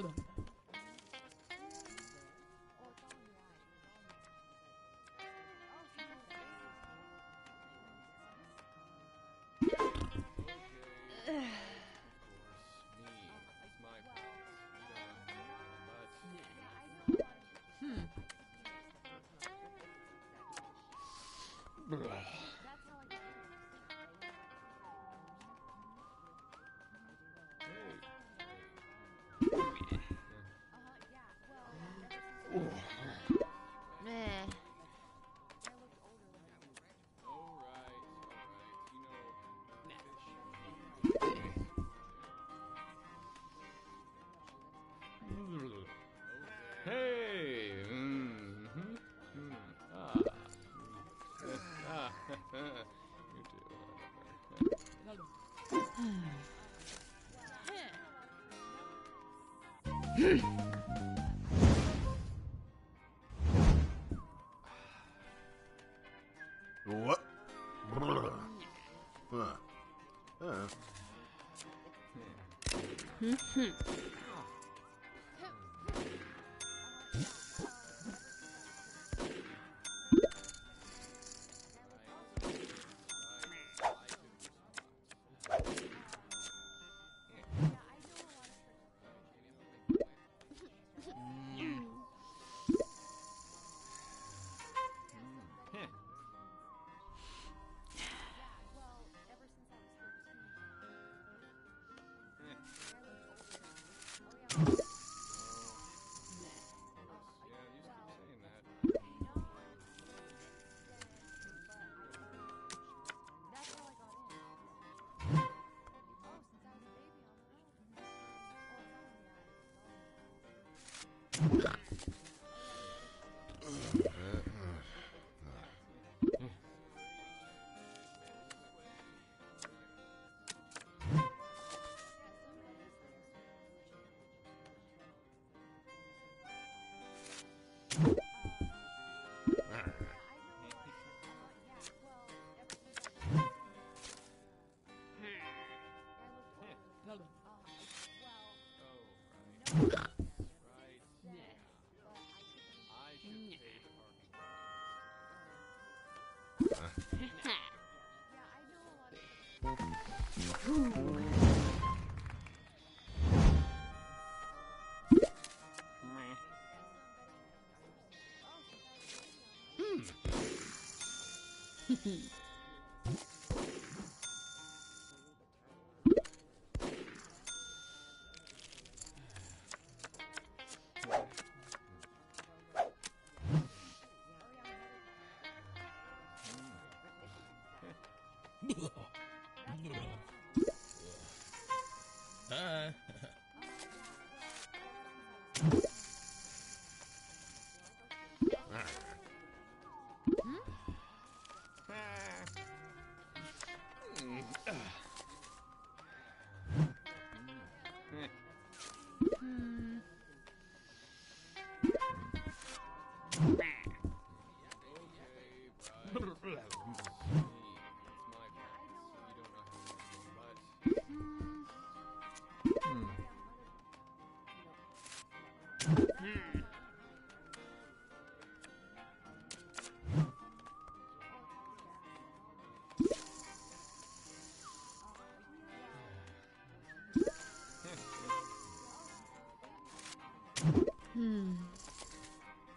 Hey! You too. What?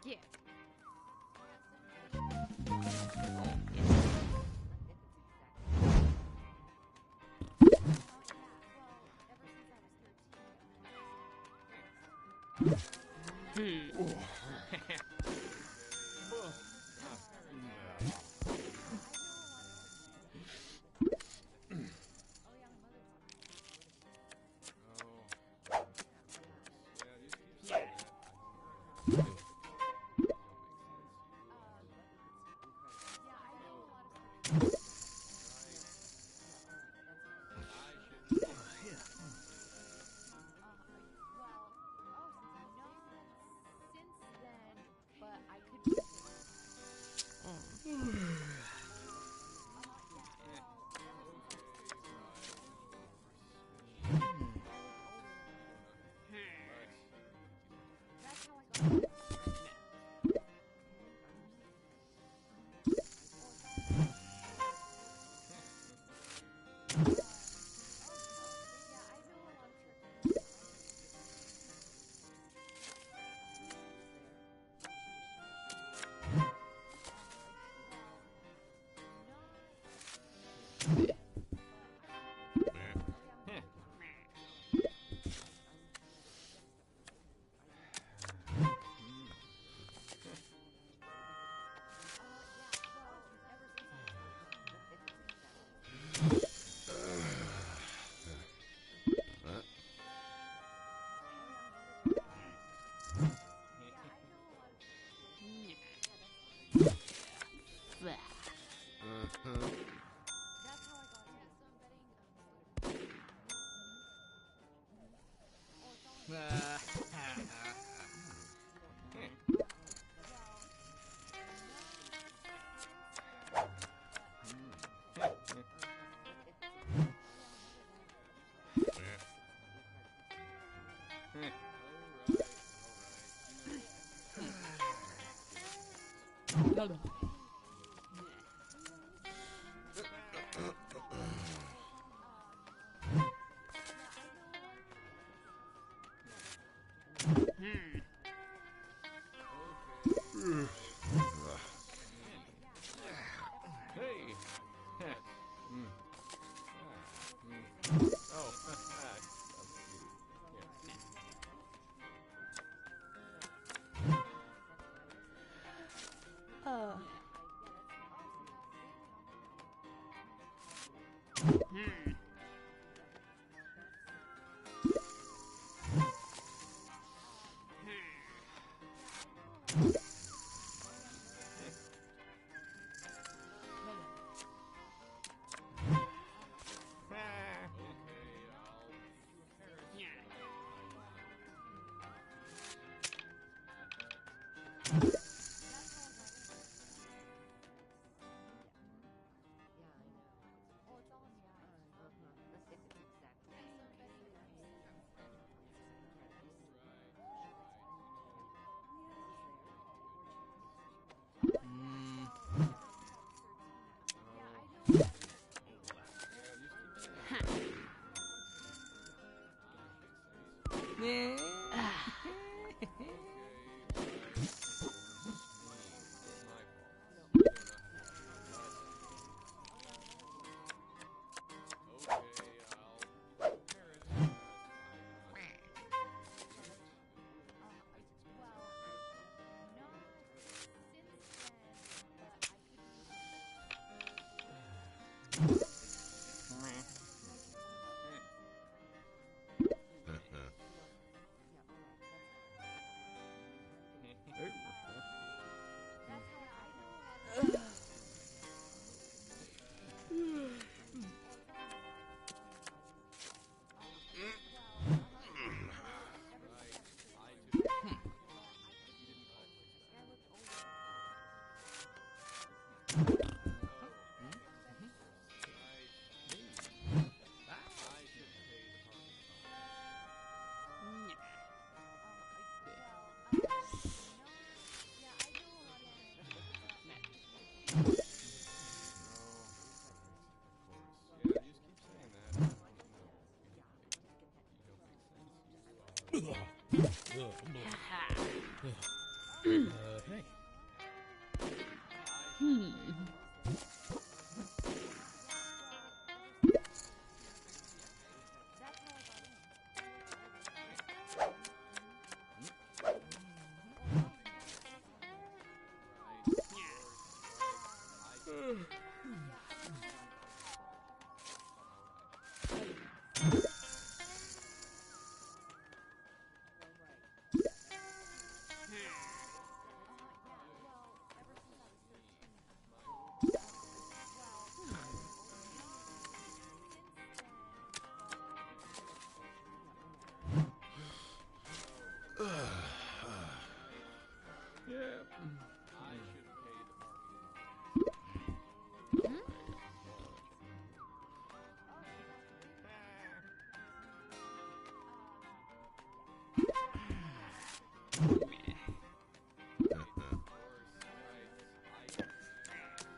Yeah.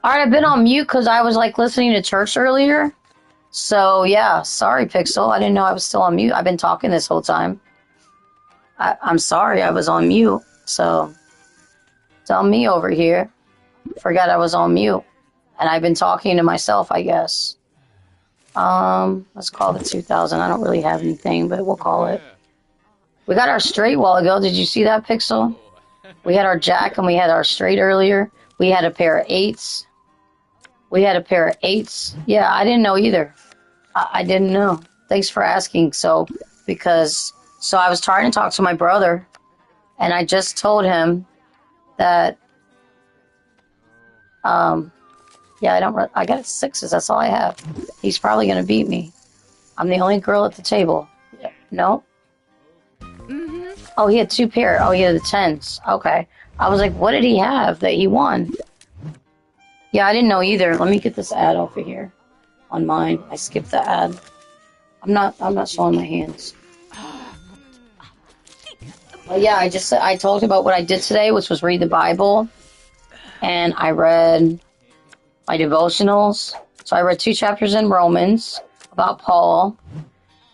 Alright, I've been on mute because I was like listening to church earlier. So yeah, sorry, Pixel. I didn't know I was still on mute. I've been talking this whole time. I'm sorry I was on mute. So it's on me over here. Forgot I was on mute. And I've been talking to myself, I guess. Let's call it 2,000. I don't really have anything, but we'll call it. We got our straight a while ago. Did you see that, Pixel? We had our jack and we had our straight earlier. We had a pair of eights. Yeah, I didn't know either. I didn't know. Thanks for asking. So I was trying to talk to my brother, and I just told him that, yeah, I got sixes. That's all I have. He's probably going to beat me. I'm the only girl at the table. No? Oh, he had two pair. Oh, he had the tens. Okay. I was like, what did he have that he won? Yeah, I didn't know either. Let me get this ad off of here on mine. I skipped the ad. I'm not showing my hands. But yeah, I talked about what I did today, which was read the Bible. And I read my devotionals. So I read 2 chapters in Romans about Paul.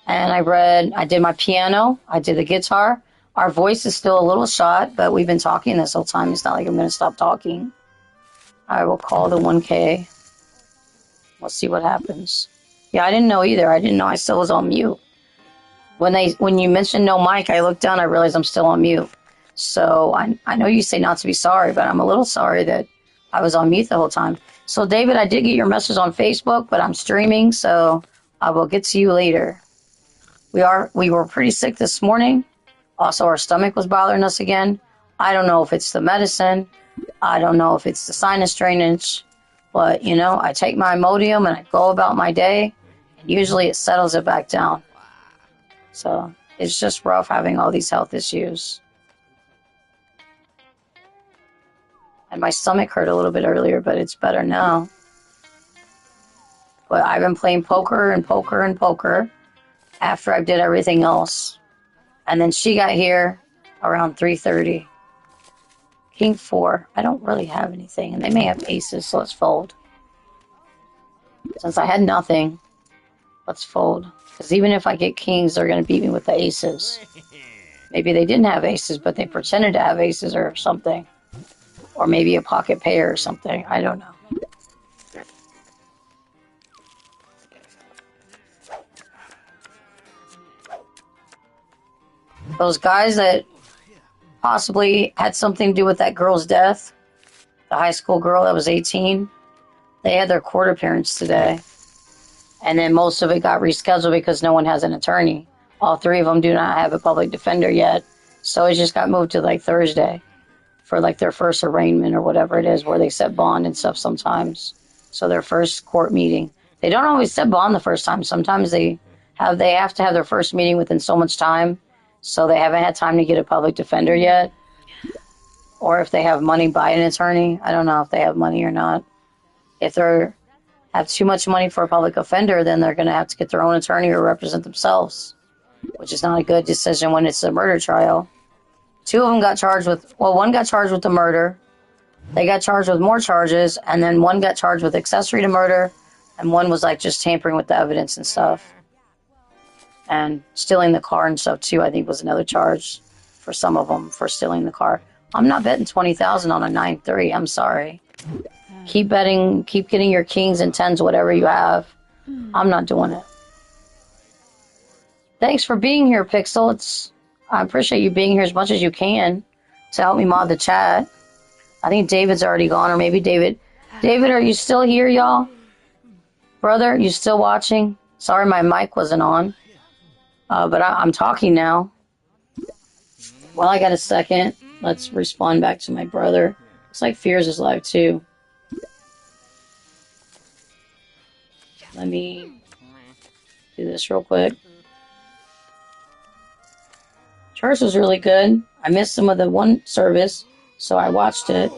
And I did my piano. I did the guitar. Our voice is still a little shot, but we've been talking this whole time. It's not like I'm going to stop talking. I will call the 1K. Let's see what happens. Yeah, I didn't know either. I didn't know I still was on mute. When you mentioned no mic, I looked down, I realized I'm still on mute. So I know you say not to be sorry, but I'm a little sorry that I was on mute the whole time. So David, I did get your message on Facebook, but I'm streaming, so I will get to you later. We were pretty sick this morning. Also, our stomach was bothering us again. I don't know if it's the medicine. I don't know if it's the sinus drainage. But, I take my Imodium and I go about my day. And usually it settles it back down. So it's just rough having all these health issues. And my stomach hurt a little bit earlier, but it's better now. But I've been playing poker and poker and poker after I did everything else. And then she got here around 3:30. King 4. I don't really have anything. And they may have aces, so let's fold. Since I had nothing, let's fold. Because even if I get kings, they're going to beat me with the aces. Maybe they didn't have aces, but they pretended to have aces or something. Or maybe a pocket pair or something. I don't know. Those guys that possibly had something to do with that girl's death, the high school girl that was 18, they had their court appearance today. And then most of it got rescheduled because no one has an attorney. All 3 of them do not have a public defender yet. So it just got moved to Thursday for their first arraignment or whatever it is, where they set bond and stuff sometimes. So their first court meeting. They don't always set bond the first time. Sometimes they have to have their first meeting within so much time. So they haven't had time to get a public defender yet. Or if they have money, buy an attorney. I don't know if they have money or not. If they have too much money for a public offender, then they're going to have to get their own attorney or represent themselves, which is not a good decision when it's a murder trial. 2 of them got charged with, one got charged with the murder. They got charged with more charges, and then one got charged with accessory to murder, and one was just tampering with the evidence and stuff. And stealing the car and stuff too, I think, was another charge for some of them for stealing the car. I'm not betting 20,000 on a 9-3. I'm sorry. Keep betting, keep getting your kings and tens, whatever you have. I'm not doing it. Thanks for being here, Pixel. I appreciate you being here as much as you can to help me mod the chat. I think David's already gone, or maybe David. David, are you still here, y'all? Brother, you still watching? Sorry my mic wasn't on. But I'm talking now. Well, I got a second. Let's respond back to my brother. Looks like Fears is live too. Let me do this real quick. Church was really good. I missed some of the one service, so I watched it.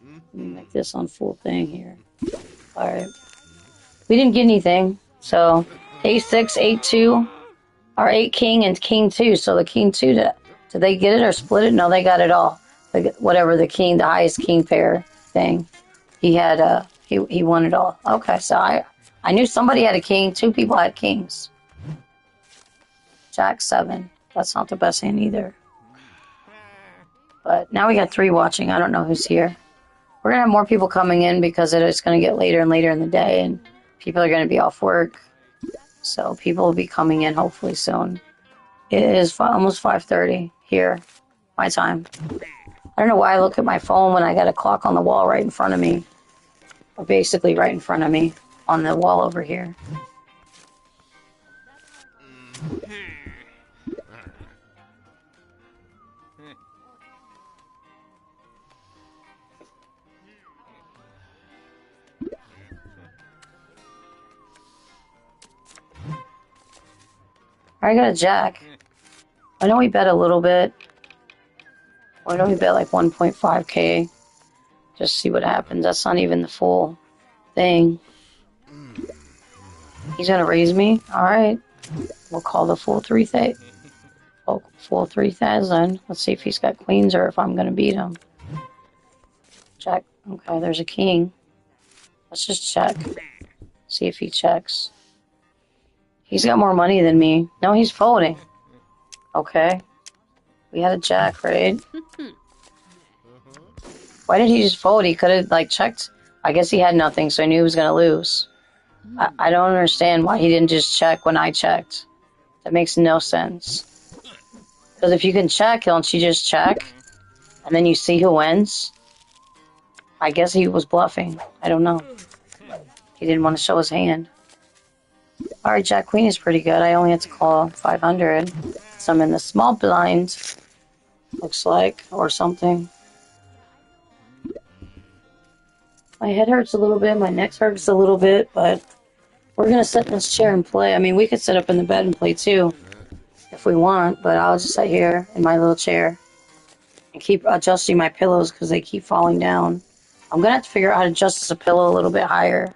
Let me make this on full thing here. Alright. We didn't get anything. So, A6, 8-2, or 8 king and king 2. So the king 2, did they get it or split it? No, they got it all. Whatever the highest king pair thing. He had, he won it all. Okay, so I knew somebody had a king. 2 people had kings. Jack 7. That's not the best hand either. But now we got 3 watching. I don't know who's here. We're going to have more people coming in because it's going to get later and later in the day, and people are going to be off work. So people will be coming in hopefully soon. It is almost 5:30 here, my time. I don't know why I look at my phone when I got a clock on the wall right in front of me. Or basically right in front of me on the wall over here. I got a jack. I know we bet a little bit. I know we bet like 1.5k. Just see what happens. That's not even the full thing. He's gonna raise me? Alright. We'll call the full 3,000. Oh, full 3,000. Let's see if he's got queens or if I'm gonna beat him. Check. Okay, there's a king. Let's just check. See if he checks. He's got more money than me. No, he's folding. Okay. We had a jack, right? Why did he just fold? He could have, like, checked. I guess he had nothing, so he knew he was going to lose. I don't understand why he didn't just check when I checked. That makes no sense. Because if you can check, don't you just check? And then you see who wins? I guess he was bluffing. I don't know. He didn't want to show his hand. Alright, Jack Queen is pretty good. I only had to call 500. So I'm in the small blind. Looks like. Or something. My head hurts a little bit. My neck hurts a little bit. But we're going to sit in this chair and play. I mean, we could sit up in the bed and play too. If we want. But I'll just sit here in my little chair. And keep adjusting my pillows because they keep falling down. I'm going to have to figure out how to adjust this pillow a little bit higher.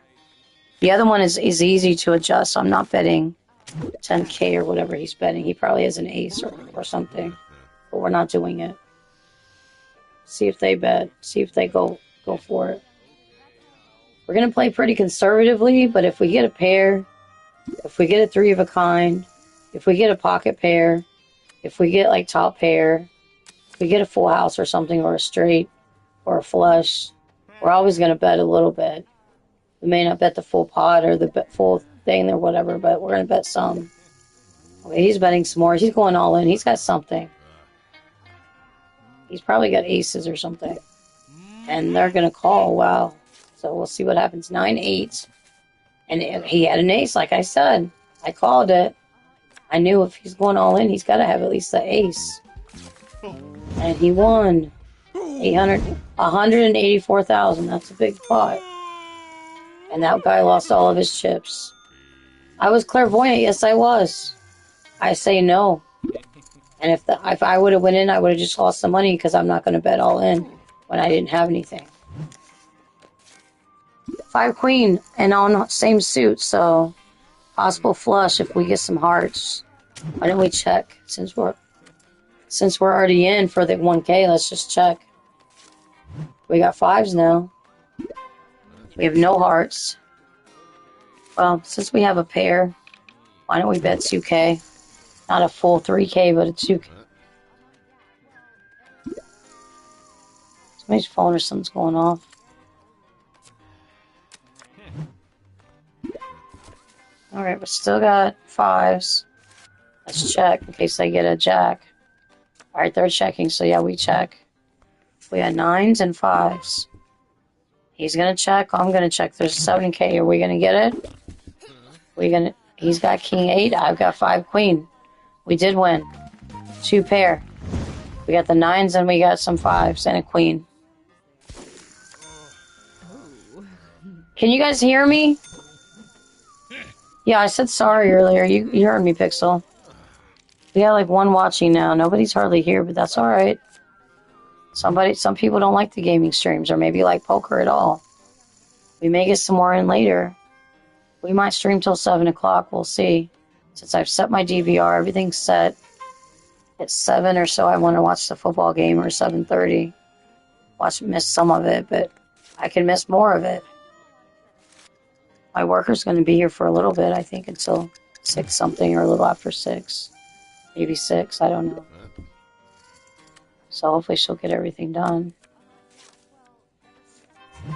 The other one is easy to adjust. So I'm not betting 10k or whatever he's betting. He probably has an ace or something. But we're not doing it. See if they bet. See if they go for it. We're going to play pretty conservatively, but if we get a pair, if we get a 3 of a kind, if we get a pocket pair, if we get like top pair, if we get a full house or something, or a straight, or a flush, we're always going to bet a little bit. We may not bet the full pot or the full thing or whatever, but we're going to bet some. Okay, he's betting some more. He's going all in. He's got something. He's probably got aces or something. And they're going to call. Wow. So we'll see what happens. 9-8. And he had an ace, like I said. I called it. I knew if he's going all in, he's got to have at least the ace. And he won. 184,000. That's a big pot. And that guy lost all of his chips. I was clairvoyant. Yes, I was. I say no. And if I would have went in, I would have just lost the money because I'm not going to bet all in when I didn't have anything. 5 queen and on same suit, so possible flush if we get some hearts. Why don't we check since we're already in for the 1k? Let's just check. We got 5s now. We have no hearts. Well, since we have a pair, why don't we bet 2k? Not a full 3k, but a 2k. Somebody's phone or something's going off. Alright, we still got 5s. Let's check in case they get a jack. Alright, they're checking, so yeah, we check. We got 9s and 5s. He's gonna check. I'm gonna check. There's 7k. Are we gonna get it? He's got king 8. I've got 5 queen. We did win. 2 pair. We got the 9s and we got some 5s and a queen. Can you guys hear me? Yeah, I said sorry earlier. You heard me, Pixel. We got like 1 watching now. Nobody's hardly here, but that's alright. Some people don't like the gaming streams or maybe like poker at all. We may get some more in later. We might stream till 7 o'clock. We'll see. Since I've set my DVR, everything's set. It's 7 or so. I want to watch the football game, or 7:30. Miss some of it, but I can miss more of it. My worker's going to be here for a little bit, I think, until 6 something or a little after 6. Maybe 6, I don't know. So hopefully she'll get everything done.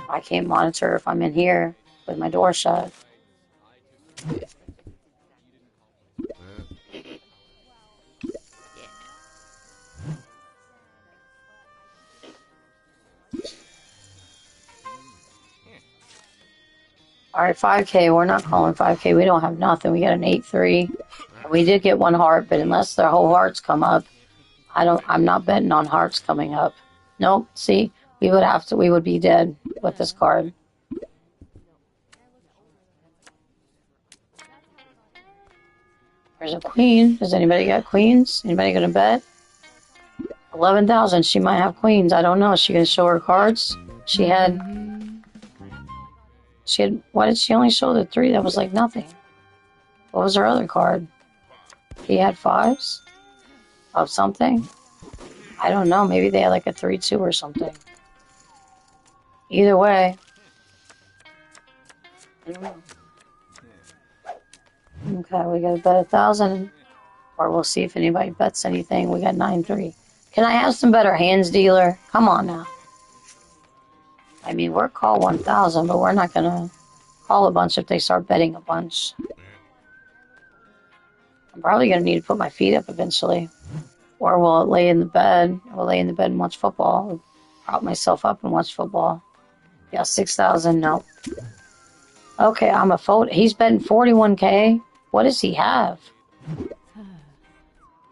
I can't monitor if I'm in here with my door shut. Alright, 5K. We're not calling 5K. We don't have nothing. We got an 8-3. We did get one heart, but unless their whole hearts come up, I'm not betting on hearts coming up. Nope. See, we would be dead with this card. There's a queen. Does anybody got queens? Anybody gonna bet? 11,000. She might have queens. I don't know. Is she gonna show her cards? She had. Why did she only show the 3? That was like nothing. What was her other card? He had 5s of something. I don't know. Maybe they had like a 3-2 or something. Either way. I don't know. Okay, we gotta bet 1,000, or we'll see if anybody bets anything. We got 9-3. Can I have some better hands, dealer? Come on now. I mean, we're call 1,000, but we're not gonna call a bunch if they start betting a bunch. I'm probably gonna need to put my feet up eventually, or we'll lay in the bed. We'll lay in the bed and watch football. I'll prop myself up and watch football. Yeah, 6,000. No. Okay, I'm a fold. He's betting 41K. What does he have?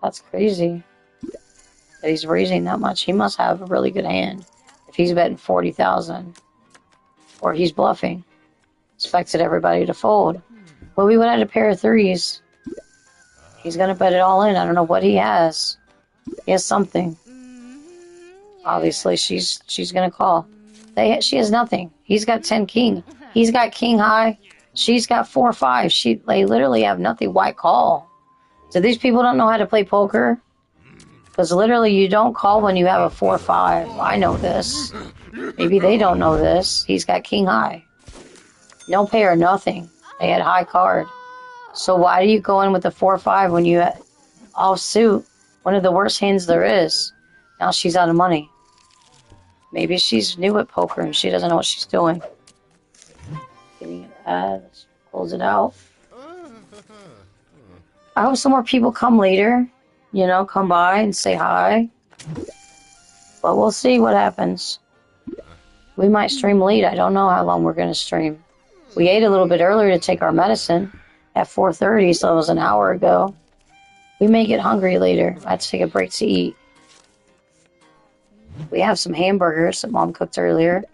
That's crazy. That he's raising that much. He must have a really good hand. If he's betting 40,000, or he's bluffing. Expected everybody to fold. Well, we would have a pair of 3s. He's gonna bet it all in. I don't know what he has. He has something. Obviously, she's gonna call. She has nothing. He's got 10 king. He's got king high. She's got 4-5. They literally have nothing. Why call? So these people don't know how to play poker? Because literally you don't call when you have a 4-5. I know this. Maybe they don't know this. He's got king high. No pair, nothing. They had high card. So why do you go in with a 4-5 when you offsuit one of the worst hands there is? Now she's out of money. Maybe she's new at poker and she doesn't know what she's doing. Giving an ad. Let's close it out. I hope some more people come later. You know, come by and say hi. But we'll see what happens. We might stream late. I don't know how long we're going to stream. We ate a little bit earlier to take our medicine at 4:30, so it was an hour ago. We may get hungry later. I have to take a break to eat. We have some hamburgers that Mom cooked earlier.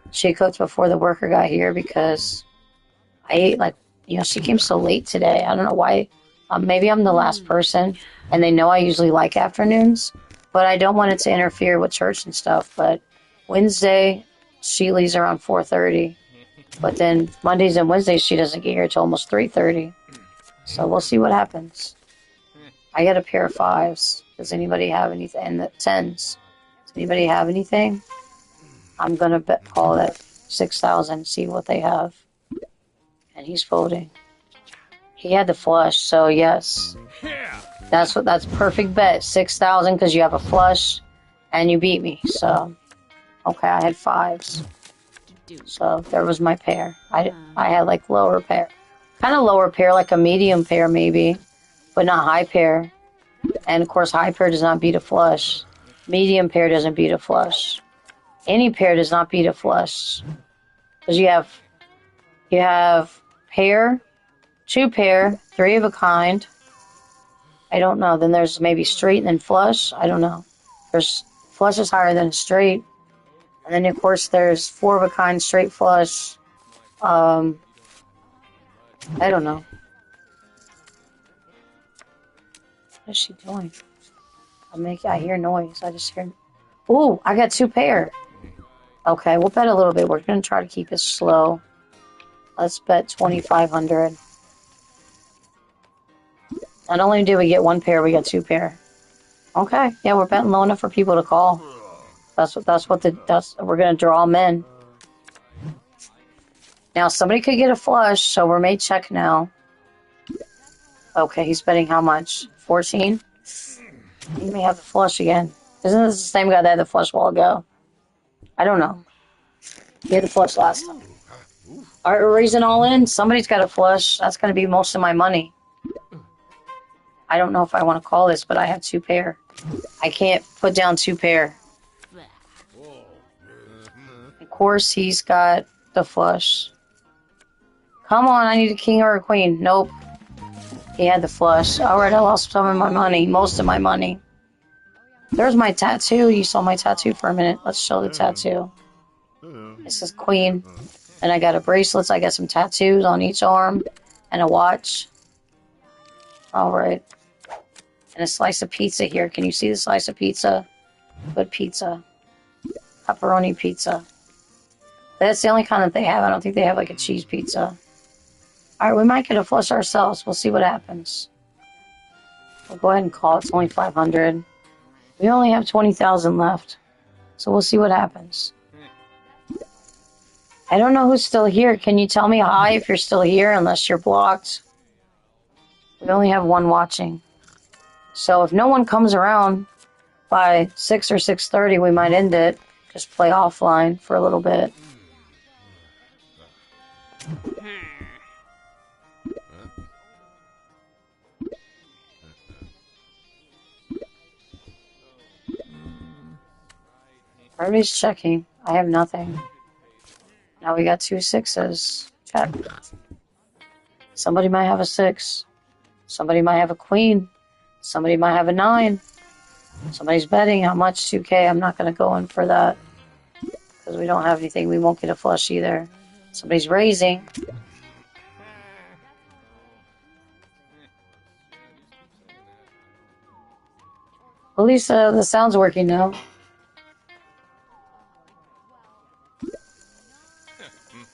She cooked before the worker got here because I ate she came so late today. I don't know why. Maybe I'm the last person, and they know I usually like afternoons, but I don't want it to interfere with church and stuff. But Wednesday, she leaves around 4:30, but then Mondays and Wednesdays, she doesn't get here till almost 3:30. So we'll see what happens. I got a pair of 5s. Does anybody have anything? And the 10s. Does anybody have anything? I'm going to call that 6,000, see what they have. And he's folding. He had the flush, so yes. That's perfect bet. 6,000 because you have a flush and you beat me. So, okay, I had 5s. So there was my pair. I had like lower pair. Kind of lower pair, like a medium pair maybe, but not high pair. And of course, high pair does not beat a flush. Medium pair doesn't beat a flush. Any pair does not beat a flush. Because you have pair, 2 pair, 3 of a kind. I don't know. Then there's maybe straight and then flush. I don't know. There's flush is higher than straight. And then of course there's 4 of a kind, straight flush. I don't know. What is she doing? I hear noise. I just hear. Ooh, I got 2 pair. Okay, we'll bet a little bit. We're gonna try to keep it slow. Let's bet 2,500. Not only did we get 1 pair, we got 2 pair. Okay, yeah, we're betting low enough for people to call. We're gonna draw them in. Now somebody could get a flush, so we may check now. Okay, he's betting how much? 14? He may have the flush again. Isn't this the same guy that had the flush a while ago? I don't know. He had the flush last time. Alright, we're raising all in. Somebody's got a flush. That's going to be most of my money. I don't know if I want to call this, but I have 2 pair. I can't put down 2 pair. Of course, he's got the flush. Come on, I need a king or a queen. Nope. He had the flush. Alright, I lost some of my money. Most of my money. There's my tattoo. You saw my tattoo for a minute. Let's show the tattoo. This is queen. And I got a bracelet. I got some tattoos on each arm. And a watch. Alright. And a slice of pizza here. Can you see the slice of pizza? Good pizza. Pepperoni pizza. That's the only kind that they have. I don't think they have like a cheese pizza. Alright, we might get a flush ourselves. We'll see what happens. We'll go ahead and call it. It's only 500. We only have 20,000 left. So we'll see what happens. I don't know who's still here. Can you tell me hi if you're still here, unless you're blocked? We only have 1 watching. So if no one comes around by 6 or 6:30, we might end it. Just play offline for a little bit. Everybody's checking. I have nothing. Now we got 2 6s. Check. Somebody might have a 6. Somebody might have a queen. Somebody might have a 9. Somebody's betting. How much? 2K. I'm not going to go in for that. Because we don't have anything. We won't get a flush either. Somebody's raising. At least the sound's working now.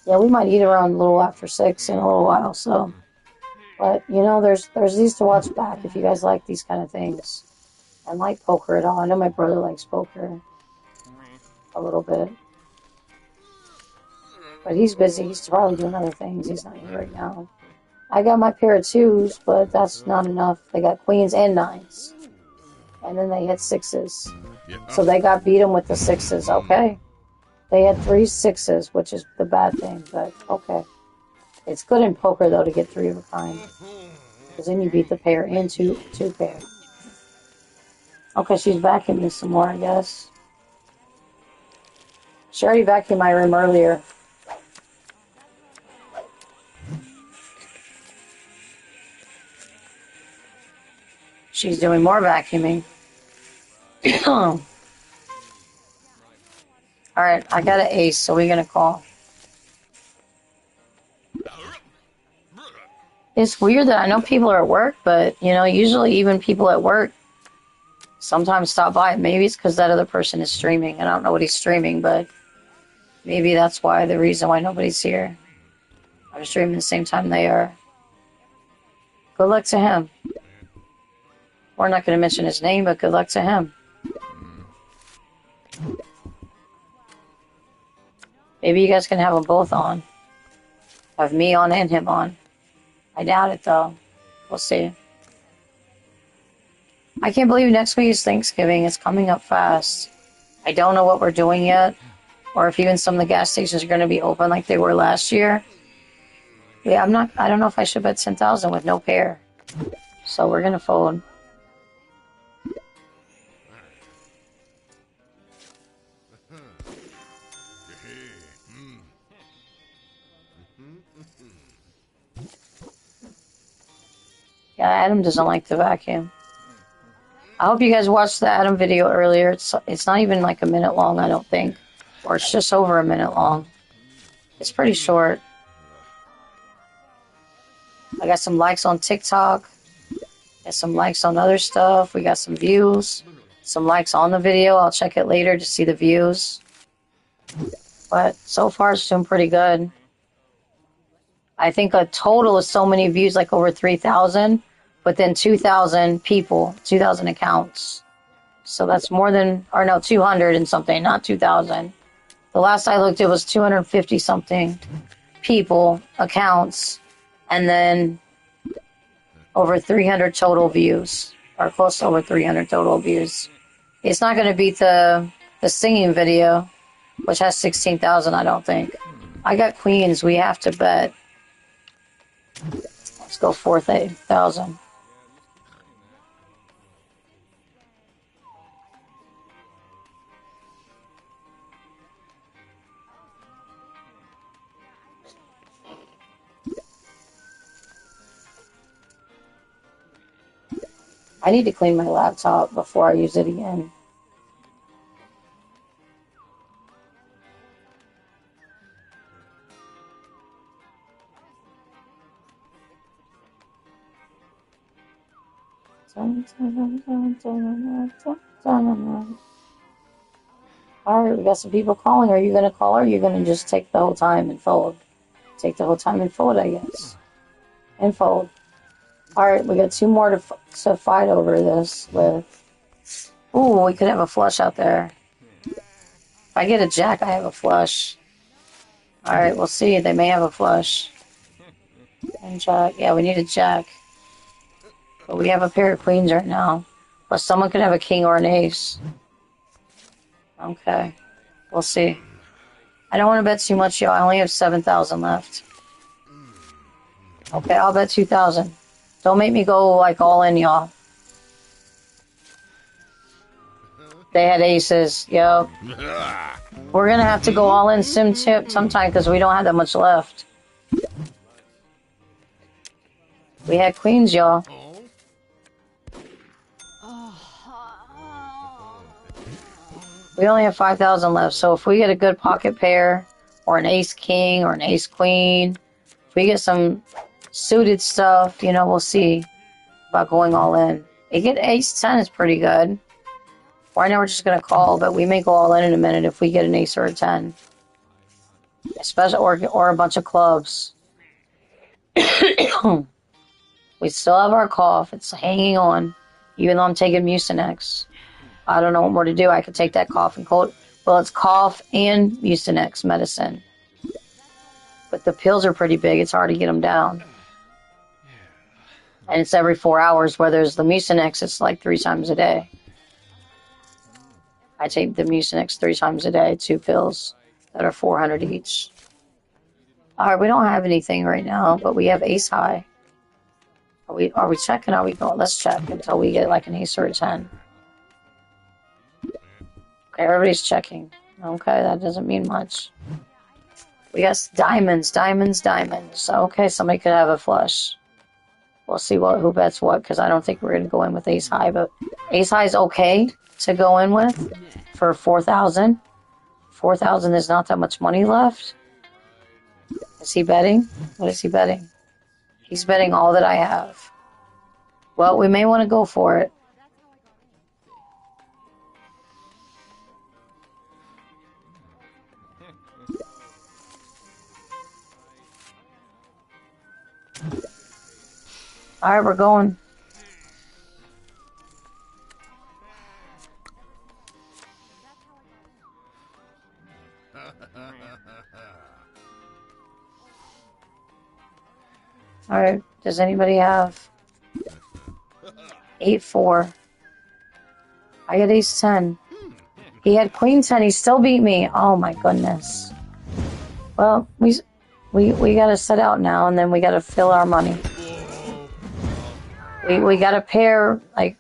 Yeah, we might eat around a little after 6 in a little while, so. But, you know, there's these to watch back if you guys like these kind of things. And like poker at all. I know my brother likes poker. A little bit. But he's busy. He's probably doing other things. He's not here right now. I got my pair of 2s, but that's not enough. They got queens and 9s. And then they hit 6s. So they got beat them with the 6s, okay? They had 3 6s, which is the bad thing, but okay. It's good in poker, though, to get 3 of a kind. Because then you beat the pair and two pair. Okay, she's vacuuming me some more, I guess. She already vacuumed my room earlier. She's doing more vacuuming. Alright, I got an ace, so we're gonna call. It's weird that I know people are at work, but, you know, usually even people at work sometimes stop by. Maybe it's because that other person is streaming. I don't know what he's streaming, but maybe that's why the reason why nobody's here. I'm streaming the same time they are. Good luck to him. We're not going to mention his name, but good luck to him. Maybe you guys can have them both on. Have me on and him on. I doubt it, though. We'll see. I can't believe next week is Thanksgiving. It's coming up fast. I don't know what we're doing yet. Or if even some of the gas stations are going to be open like they were last year. Yeah, I don't know if I should bet 10,000 with no pair. So we're going to fold. Yeah, Adam doesn't like the vacuum. I hope you guys watched the Adam video earlier. It's not even like a minute long, I don't think. Or it's just over a minute long. It's pretty short. I got some likes on TikTok. Got some likes on other stuff. We got some views. Some likes on the video. I'll check it later to see the views. But so far it's doing pretty good. I think a total of so many views, like over 3,000, but then 2,000 people, 2,000 accounts. So that's more than, or no, 200 and something, not 2,000. The last I looked, it was 250 something people, accounts, and then over 300 total views, or close to over 300 total views. It's not going to beat the singing video, which has 16,000, I don't think. I got queens. We have to bet. Let's go 4,000. I need to clean my laptop before I use it again. Alright, we got some people calling. Are you going to call or are you going to just take the whole time and fold? Take the whole time and fold, I guess. And fold. Alright, we got two more to fight over this with. Ooh, we could have a flush out there. If I get a jack, I have a flush. Alright, we'll see. They may have a flush. And jack. Yeah, we need a jack. But we have a pair of queens right now. But someone could have a king or an ace. Okay. We'll see. I don't want to bet too much, y'all. I only have 7,000 left. Okay, I'll bet 2,000. Don't make me go, like, all in, y'all. They had aces. Yup. We're gonna have to go all in sometime because we don't have that much left. We had queens, y'all. We only have 5,000 left, so if we get a good pocket pair, or an ace king, or an ace queen, if we get some suited stuff, you know, we'll see about going all in. You get ace 10 is pretty good. Right now we're just going to call, but we may go all in a minute if we get an ace or a 10. Especially, or a bunch of clubs. We still have our cough. It's hanging on, even though I'm taking Mucinex. I don't know what more to do. I could take that cough and cold. Well, it's cough and Mucinex medicine. But the pills are pretty big. It's hard to get them down. And it's every 4 hours, where there's the Mucinex, it's like 3 times a day. I take the Mucinex 3 times a day, 2 pills that are 400 each. Alright, we don't have anything right now, but we have ace high. Are we checking? Are we going? Let's check until we get like an ace or a 10. Okay, everybody's checking. Okay, that doesn't mean much. We got diamonds, diamonds, diamonds. Okay, somebody could have a flush. We'll see who bets what, because I don't think we're going to go in with ace high, but ace high is okay to go in with for 4,000. 4,000, there's not that much money left. Is he betting? What is he betting? He's betting all that I have. Well, we may want to go for it. Alright, we're going. Alright, does anybody have 8-4? I got ace 10. He had queen 10, he still beat me. Oh my goodness. Well, we gotta set out now, and then we gotta fill our money. We gotta pair, like,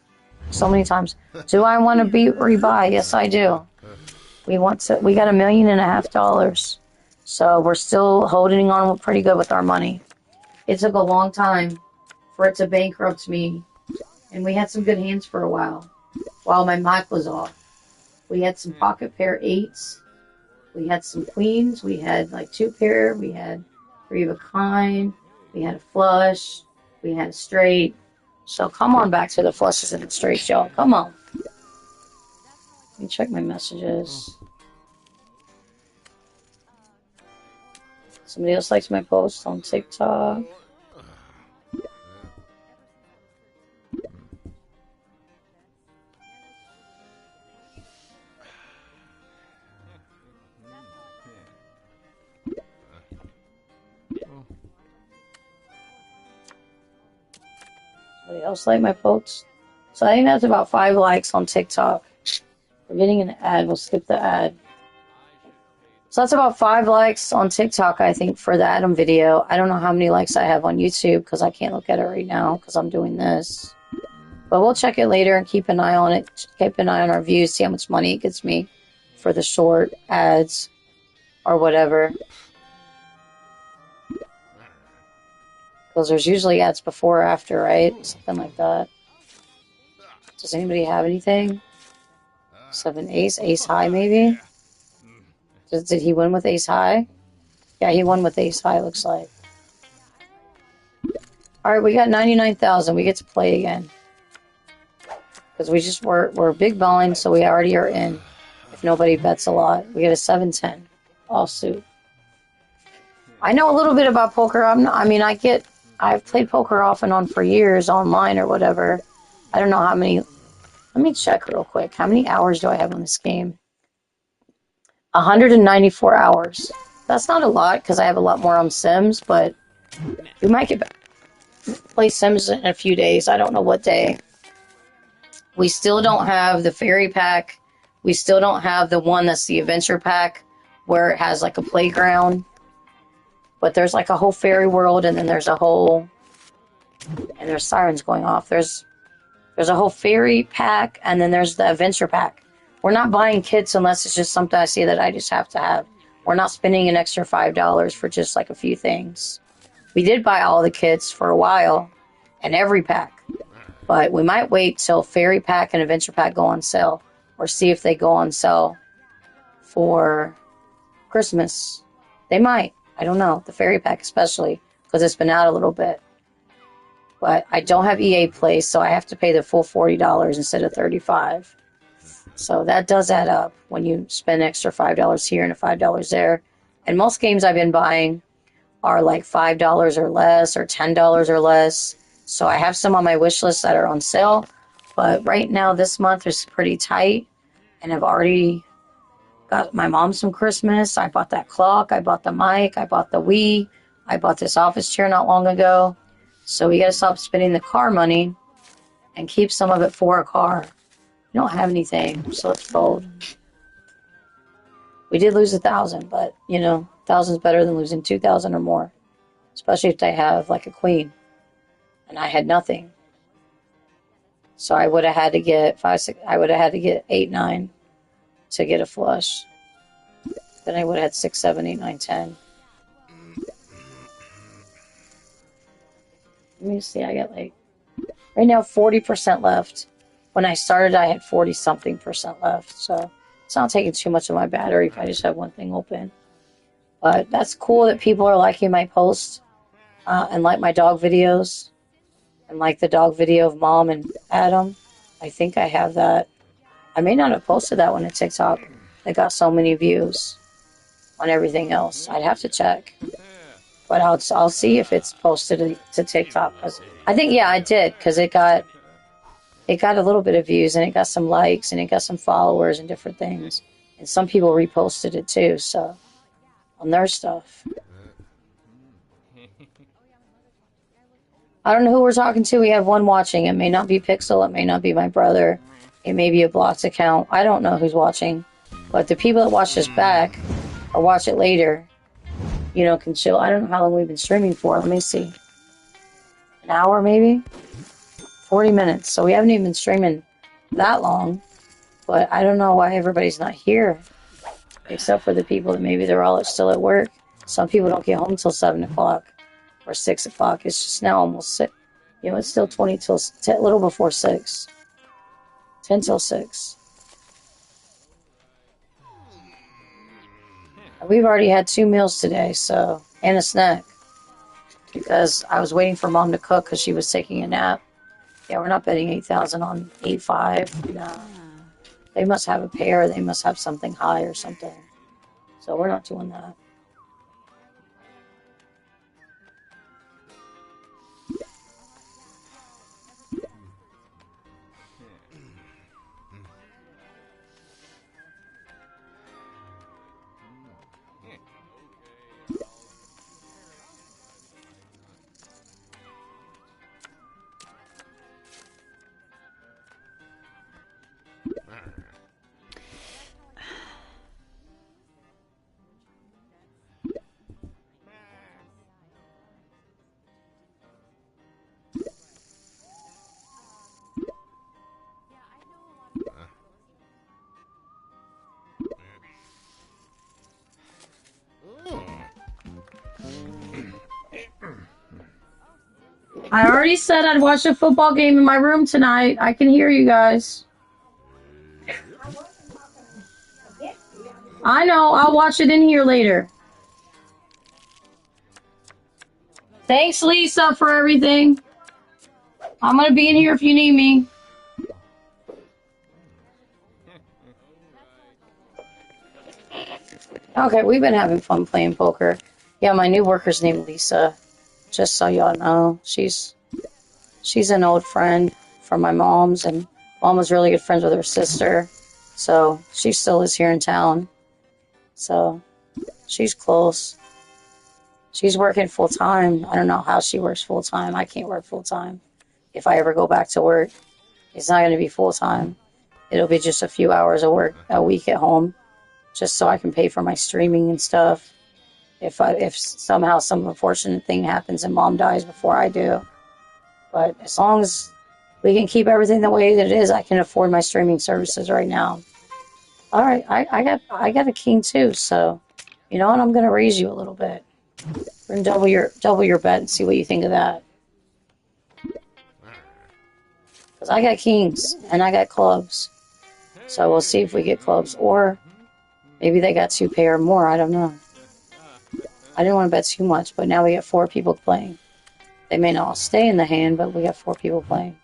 so many times. Do I want to rebuy? Yes, I do. We got $1.5 million. So we're still holding on pretty good with our money. It took a long time for it to bankrupt me. And we had some good hands for a while my mic was off. We had some pocket pair 8s. We had some queens. We had like 2 pair. We had 3 of a kind. We had a flush. We had a straight. So come on back to the flushes and the straights, y'all. Come on. Let me check my messages. Somebody else likes my post on TikTok. Somebody else like my posts. So I think that's about 5 likes on TikTok. We're getting an ad. We'll skip the ad. So that's about 5 likes on TikTok, I think, for the Adam video. I don't know how many likes I have on YouTube because I can't look at it right now because I'm doing this. But we'll check it later and keep an eye on it. Keep an eye on our views, see how much money it gets me for the short ads or whatever. Because there's usually ads before or after, right? Something like that. Does anybody have anything? 7 ace, ace high maybe? Did he win with ace high? Yeah, he won with ace high, looks like. Alright, we got 99,000. We get to play again. Because we're big blind, so we already are in. If nobody bets a lot. We get a 7-10 offsuit. I know a little bit about poker. I've played poker off and on for years online or whatever. I don't know how many. Let me check real quick. How many hours do I have on this game? 194 hours. That's not a lot because I have a lot more on Sims, but we might get back. Play Sims in a few days. I don't know what day. We still don't have the fairy pack. We still don't have the one that's the adventure pack where it has like a playground. But there's like a whole fairy world and then there's a whole... And there's sirens going off. There's a whole fairy pack and then there's the adventure pack. We're not buying kits unless it's just something I see that I just have to have. We're not spending an extra $5 for just like a few things. We did buy all the kits for a while and every pack. But we might wait till Fairy Pack and Adventure Pack go on sale. Or see if they go on sale for Christmas. They might. I don't know. The Fairy Pack especially. Because it's been out a little bit. But I don't have EA Play, so I have to pay the full $40 instead of $35. So that does add up when you spend extra $5 here and $5 there. And most games I've been buying are like $5 or less or $10 or less. So I have some on my wish list that are on sale. But right now, this month is pretty tight. And I've already got my mom some Christmas. I bought that clock. I bought the mic. I bought the Wii. I bought this office chair not long ago. So we got to stop spending the car money and keep some of it for a car. We don't have anything, so let's fold. We did lose 1,000, but, 1,000 is better than losing 2,000 or more. Especially if they have, like, a queen. And I had nothing. So I would have had to get 5, 6, I would have had to get 8, 9 to get a flush. Then I would have had 6, 7, 8, 9, 10. Let me see, I got like, right now 40% left. When I started, I had 40-something% left. So it's not taking too much of my battery if I just have one thing open. But that's cool that people are liking my posts and like my dog videos. And like the dog video of Mom and Adam. I think I have that. I may not have posted that one to TikTok. It got so many views on everything else. I'd have to check. But I'll see if it's posted to TikTok. I think, yeah, I did. Because it got a little bit of views. And it got some likes. And it got some followers and different things. And some people reposted it too. So, on their stuff. I don't know who we're talking to. We have one watching. It may not be Pixel. It may not be my brother. It may be a blocked account. I don't know who's watching. But the people that watch this back or watch it later, can chill. I don't know how long we've been streaming for. Let me see. An hour maybe? 40 minutes. So we haven't even been streaming that long. But I don't know why everybody's not here. Except for the people that maybe they're all still at work. Some people don't get home until 7 o'clock. Or 6 o'clock. It's just now almost 6. It's still 20 till 10, a little before 6. 10 till 6. We've already had 2 meals today, and a snack. Because I was waiting for Mom to cook because she was taking a nap. Yeah, we're not betting 8,000 on 8-5. No. They must have a pair. They must have something high or something. So we're not doing that. I already said I'd watch a football game in my room tonight. I can hear you guys. I know. I'll watch it in here later. Thanks, Lisa, for everything. I'm going to be in here if you need me. Okay, we've been having fun playing poker. Yeah, my new worker's named Lisa. Just so y'all know. She's an old friend from my mom's, and Mom was really good friends with her sister. So she still is here in town. So she's close. She's working full time. I don't know how she works full time. I can't work full time. If I ever go back to work, it's not going to be full time. It'll be just a few hours of work a week at home, just so I can pay for my streaming and stuff. If somehow some unfortunate thing happens and Mom dies before I do. But as long as we can keep everything the way that it is, I can afford my streaming services right now. All right, I got a king too, so you know what? I'm gonna raise you a little bit. We're gonna double your bet and see what you think of that. Because I got kings and I got clubs, so we'll see if we get clubs, or maybe they got 2 pair or more. I don't know. I didn't want to bet too much, but now we got 4 people playing. They may not all stay in the hand, but we got 4 people playing.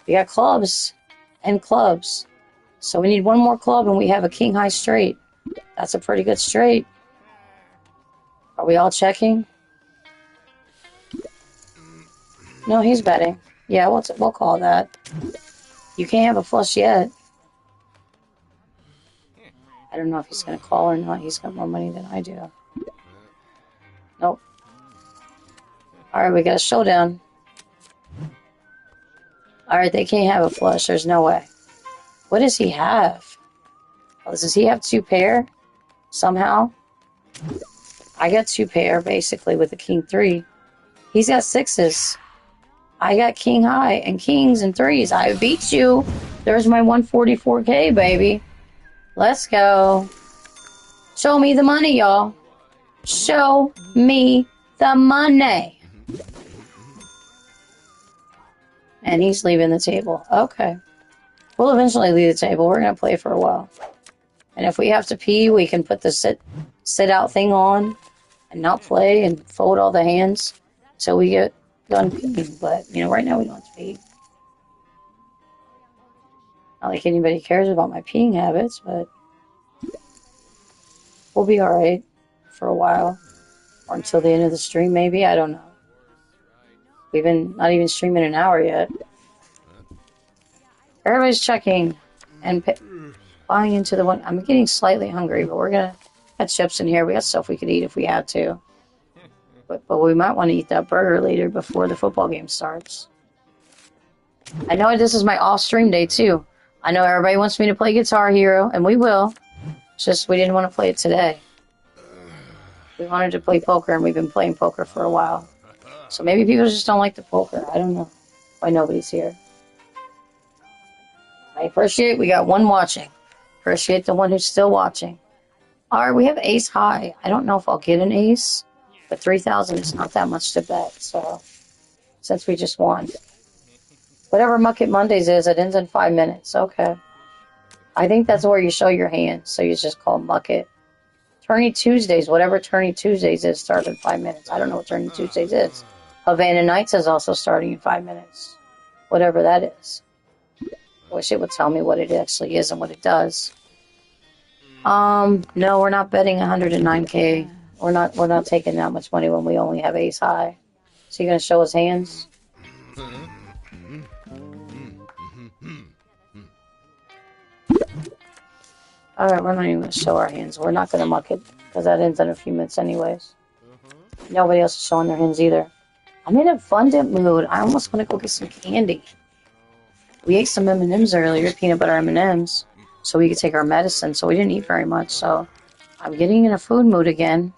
We got clubs and clubs. So we need 1 more club, and we have a king high straight. That's a pretty good straight. Are we all checking? No, he's betting. Yeah, we'll call that. You can't have a flush yet. I don't know if he's going to call or not. He's got more money than I do. Nope. Alright, we got a showdown. Alright, they can't have a flush. There's no way. What does he have? Oh, does he have 2 pair? Somehow? I got 2 pair, basically, with a king 3. He's got 6s. I got king high and kings and 3s. I beat you. There's my 144K, baby. Let's go. Show me the money, y'all. Show me the money. And he's leaving the table. Okay. We'll eventually leave the table. We're going to play for a while. And if we have to pee, we can put the sit out thing on and not play and fold all the hands so we get done peeing. But, you know, right now we don't have to pee. Not like anybody cares about my peeing habits, but we'll be alright for a while. Or until the end of the stream, maybe. I don't know. We've been not even streaming an hour yet. Everybody's checking and buying into the one. I'm getting slightly hungry, but we're gonna have chips in here. We got stuff we could eat if we had to. But we might want to eat that burger later before the football game starts. I know this is my off stream day too. I know everybody wants me to play Guitar Hero, and we will. It's just we didn't want to play it today. We wanted to play poker, and we've been playing poker for a while. So maybe people just don't like the poker. I don't know why nobody's here. I appreciate we got 1 watching. Appreciate the one who's still watching. Alright, we have ace high. I don't know if I'll get an ace, but 3,000 is not that much to bet. So, since we just won. Whatever Mucket Mondays is, it ends in 5 minutes. Okay. I think that's where you show your hand. So you just call Mucket. Tourney Tuesdays, whatever Tourney Tuesdays is, starts in 5 minutes. I don't know what Tourney Tuesdays is. Havana Nights is also starting in 5 minutes. Whatever that is. Wish it would tell me what it actually is and what it does. No, we're not betting 109K. We're not taking that much money when we only have ace high. So you gonna show us hands? Alright, we're not even gonna show our hands. We're not gonna muck it, because that ends in a few minutes anyways. Nobody else is showing their hands either. I'm in an abundant mood. I almost want to go get some candy. We ate some M&Ms earlier, peanut butter M&Ms, so we could take our medicine, so we didn't eat very much, so I'm getting in a food mood again.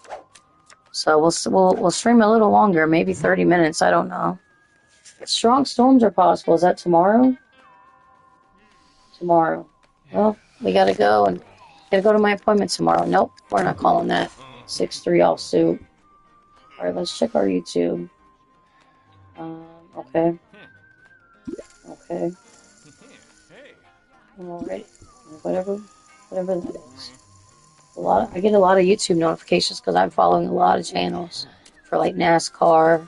So we'll stream a little longer, maybe 30 minutes, I don't know. Strong storms are possible. Is that tomorrow? Tomorrow. Well, we gotta go to my appointment tomorrow. Nope, we're not calling that. 6-3 offsuit. Alright, let's check our YouTube. Okay. Okay. Hey. I'm alright. Whatever that is. I get a lot of YouTube notifications because I'm following a lot of channels for like NASCAR,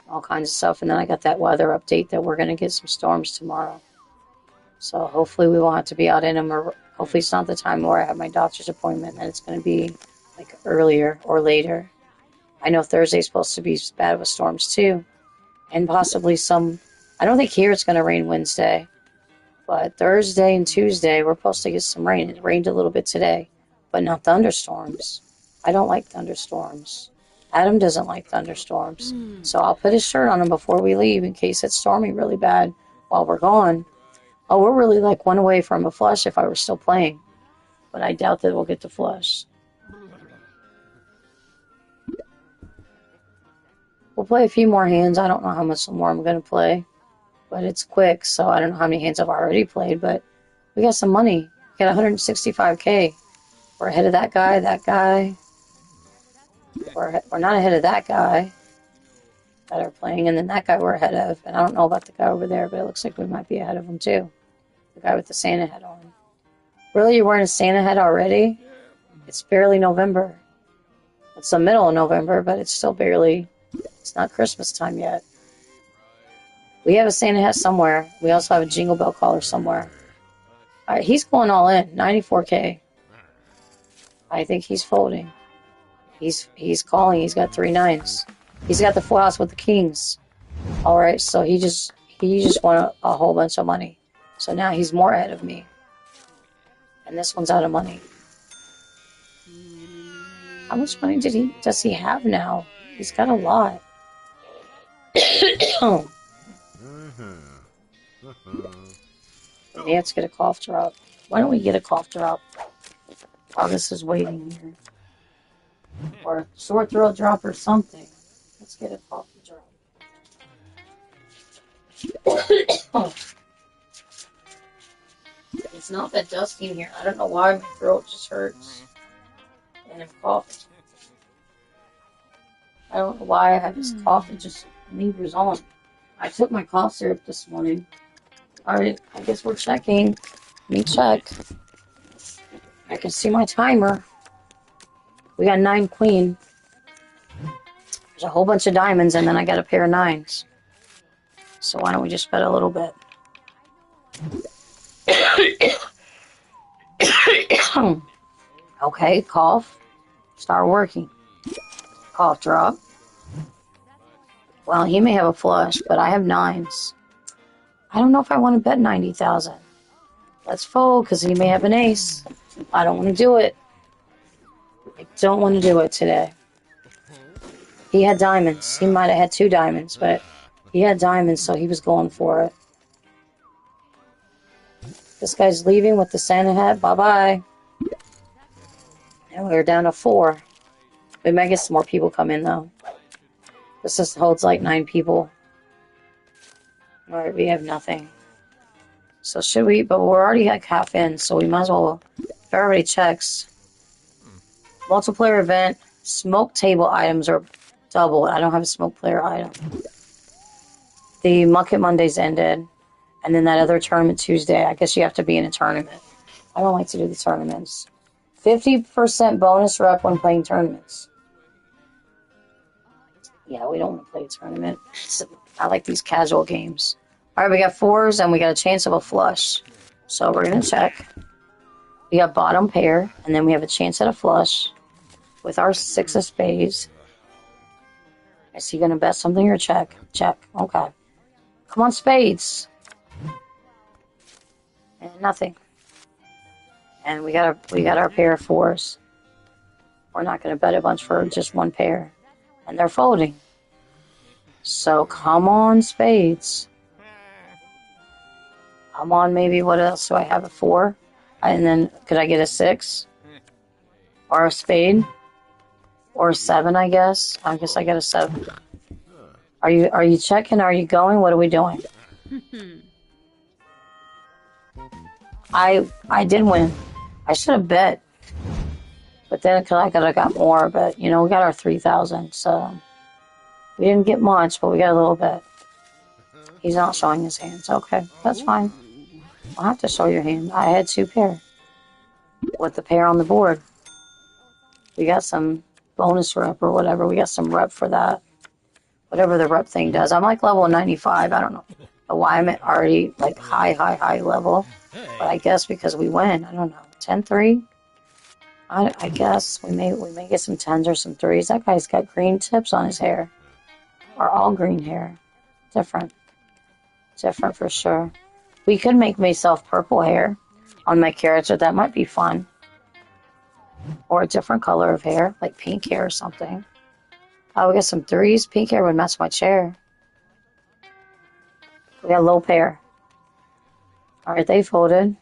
all kinds of stuff. And then I got that weather update that we're gonna get some storms tomorrow. So hopefully we won't have to be out in them, or hopefully it's not the time where I have my doctor's appointment and it's gonna be like earlier or later. I know Thursday's supposed to be bad with storms too, and possibly some. I don't think here it's gonna rain Wednesday. But Thursday and Tuesday, we're supposed to get some rain. It rained a little bit today, but not thunderstorms. I don't like thunderstorms. Adam doesn't like thunderstorms. So I'll put his shirt on him before we leave in case it's storming really bad while we're gone. Oh, we're really like one away from a flush if I were still playing. But I doubt that we'll get the flush. We'll play a few more hands. I don't know how much more I'm going to play. But it's quick, so I don't know how many hands I've already played, but we got some money. We got 165K. We're ahead of that guy. We're not ahead of that guy that are playing, and then that guy we're ahead of. And I don't know about the guy over there, but it looks like we might be ahead of him too. The guy with the Santa hat on. Really, you're wearing a Santa hat already? It's barely November. It's the middle of November, but it's still barely... It's not Christmas time yet. We have a Santa hat somewhere. We also have a Jingle Bell collar somewhere. All right, he's going all in. 94K. I think he's folding. He's calling. He's got 3 9s. He's got the full house with the kings. All right, so he just won a whole bunch of money. So now he's more ahead of me. And this one's out of money. How much money does he have now? He's got a lot. We have to get a cough drop. Why don't we get a cough drop while this is waiting here? Or a sore throat drop or something. Let's get a coffee drop. It's not that dusty in here. I don't know why my throat just hurts. And I'm coughing. I don't know why I have this cough. It just lingers on. I took my cough syrup this morning. Alright, I guess we're checking. Let me check. I can see my timer. We got 9 queen. There's a whole bunch of diamonds, and then I got a pair of 9s. So why don't we just bet a little bit? Okay, cough. Start working. Cough drop. Well, he may have a flush, but I have 9s. I don't know if I want to bet 90,000. Let's fold, because he may have an ace. I don't want to do it. I don't want to do it today. He had diamonds. He might have had 2 diamonds, but he had diamonds, so he was going for it. This guy's leaving with the Santa hat. Bye-bye. And we're down to 4. We might get some more people come in, though. This just holds like 9 people. Alright, we have nothing. So should we... But we're already like half in, so we might as well... If everybody checks... Multiplayer event. Smoke table items are double. I don't have a smoke player item. The Mucket Mondays ended. And then that other tournament Tuesday. I guess you have to be in a tournament. I don't like to do the tournaments. 50% bonus rep when playing tournaments. Yeah, we don't want to play a tournament. I like these casual games. Alright, we got 4s and we got a chance of a flush. So we're going to check. We got bottom pair, and then we have a chance at a flush with our 6 of spades. Is he going to bet something or check? Check. Okay. Come on, spades. And nothing. And we got our pair of 4s. We're not going to bet a bunch for just one pair. And they're folding. So come on, spades. Come on, maybe. What else do I have? A 4? And then could I get a 6? Or a spade? Or a 7, I guess. I guess I got a 7. Are you checking? Are you going? What are we doing? I did win. I should have bet. But then I could have got more. But, you know, we got our 3,000. So We didn't get much, but we got a little bit. He's not showing his hands. Okay, that's fine. I'll have to show your hand. I had 2 pair. With the pair on the board. We got some bonus rep or whatever. We got some rep for that. Whatever the rep thing does. I'm like level 95. I don't know why I'm at already like high level. But I guess because we win. I don't know. 10-3? I guess we may get some 10s or some 3s. That guy's got green tips on his hair. Or all green hair. Different. Different for sure. We could make myself purple hair on my character. That might be fun. Or a different color of hair, like pink hair or something. Oh, we got some 3s. Pink hair would match my chair. We got a low pair. Alright, they folded.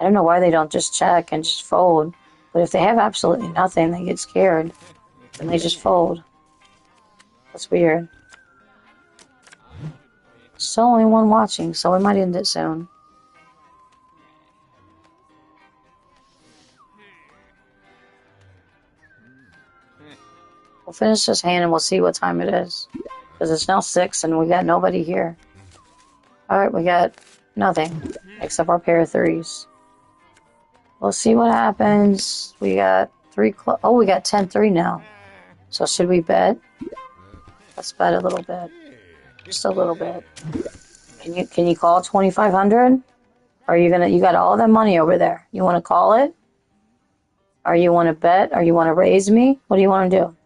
I don't know why they don't just check and just fold. But if they have absolutely nothing, they get scared. And they just fold. That's weird. Still only one watching, so we might end it soon. We'll finish this hand and we'll see what time it is. Because it's now 6 and we got nobody here. Alright, we got nothing. Except our pair of 3s. We'll see what happens. We got 3 oh, we got 10-3 now. So should we bet? Let's bet a little bit. Just a little bit. Can you call 2,500? Or are you gonna? You got all that money over there. You want to call it? Or you want to bet? Or you want to raise me? What do you want to do?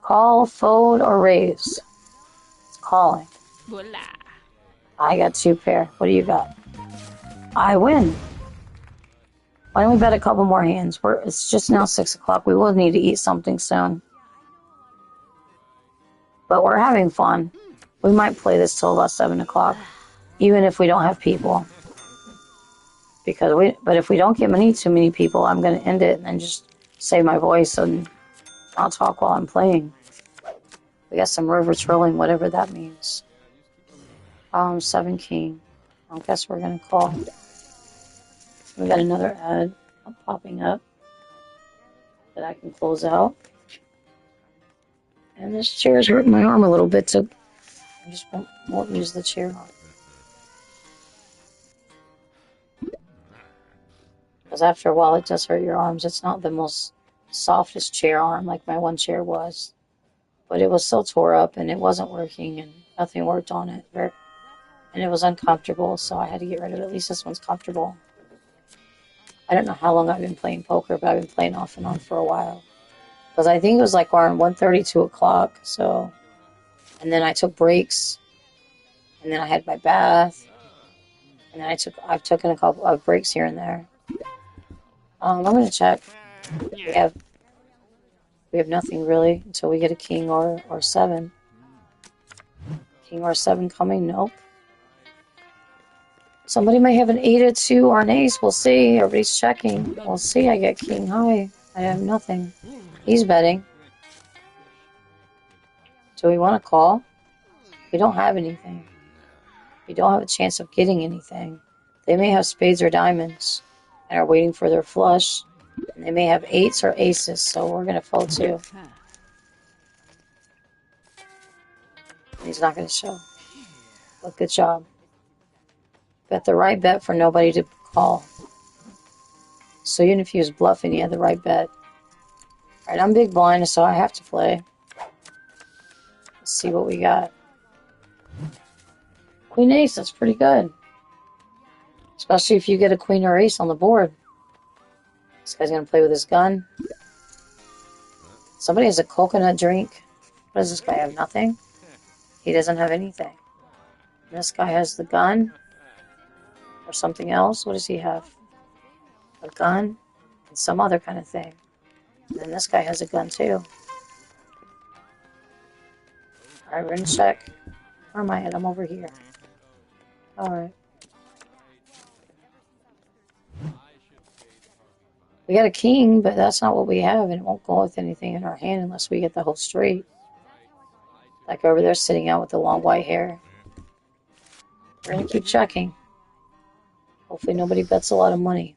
Call, fold, or raise? It's calling. Voila. I got 2 pair. What do you got? I win. Why don't we bet a couple more hands? It's just now 6 o'clock. We will need to eat something soon. But we're having fun. We might play this till about 7 o'clock. Even if we don't have people. But if we don't get too many people, I'm going to end it and then just save my voice and I'll talk while I'm playing. We got some river trilling, whatever that means. 7 king. I guess we're going to call. We got another ad popping up that I can close out. And this chair is hurting my arm a little bit, so I just won't use the chair. Because after a while, it does hurt your arms. It's not the most softest chair arm like my one chair was. But it was still tore up, and it wasn't working, and nothing worked on it. And it was uncomfortable, so I had to get rid of it. At least this one's comfortable. I don't know how long I've been playing poker, but I've been playing off and on for a while. Because I think it was like around 1:30, 2 o'clock. So, and then I took breaks. And then I had my bath. And then I've taken a couple of breaks here and there. I'm going to check. We have nothing really until we get a king or 7. King or 7 coming? Nope. Somebody may have an 8 or 2 or an ace. We'll see. Everybody's checking. We'll see. I get king high. I have nothing. He's betting. Do we want to call? We don't have anything. We don't have a chance of getting anything. They may have spades or diamonds and are waiting for their flush. And they may have 8s or aces, so we're going to fold too. He's not going to show. But good job. Bet the right bet for nobody to call. So even if he was bluffing, he had the right bet. Alright, I'm big blind, so I have to play. Let's see what we got. Queen ace, that's pretty good. Especially if you get a queen or ace on the board. This guy's going to play with his gun. Somebody has a coconut drink. What does this guy have? Nothing? He doesn't have anything. And this guy has the gun. Or something else. What does he have? A gun and some other kind of thing. And then this guy has a gun too. Alright, we're gonna check. Where am I at? I'm over here. Alright. We got a king, but that's not what we have, and it won't go with anything in our hand unless we get the whole straight. Like over there sitting out with the long white hair. We're gonna keep checking. Hopefully nobody bets a lot of money.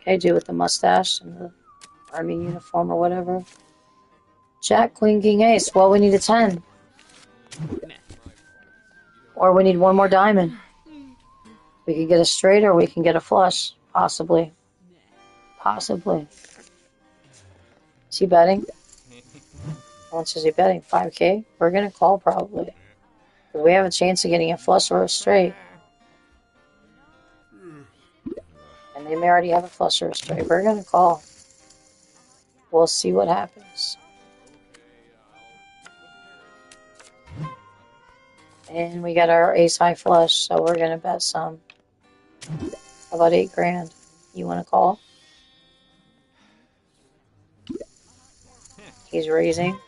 Okay, dude with the mustache and the Army uniform or whatever. Jack, Queen, King, Ace. Well, we need a 10. Or we need one more diamond. We could get a straight or we can get a flush. Possibly. Possibly. Is he betting? How much is he betting? 5K? We're going to call probably. We have a chance of getting a flush or a straight. And they may already have a flush or a straight. We're going to call. We'll see what happens. And we got our ace high flush, so we're going to bet some. How about 8 grand? You want to call? He's raising.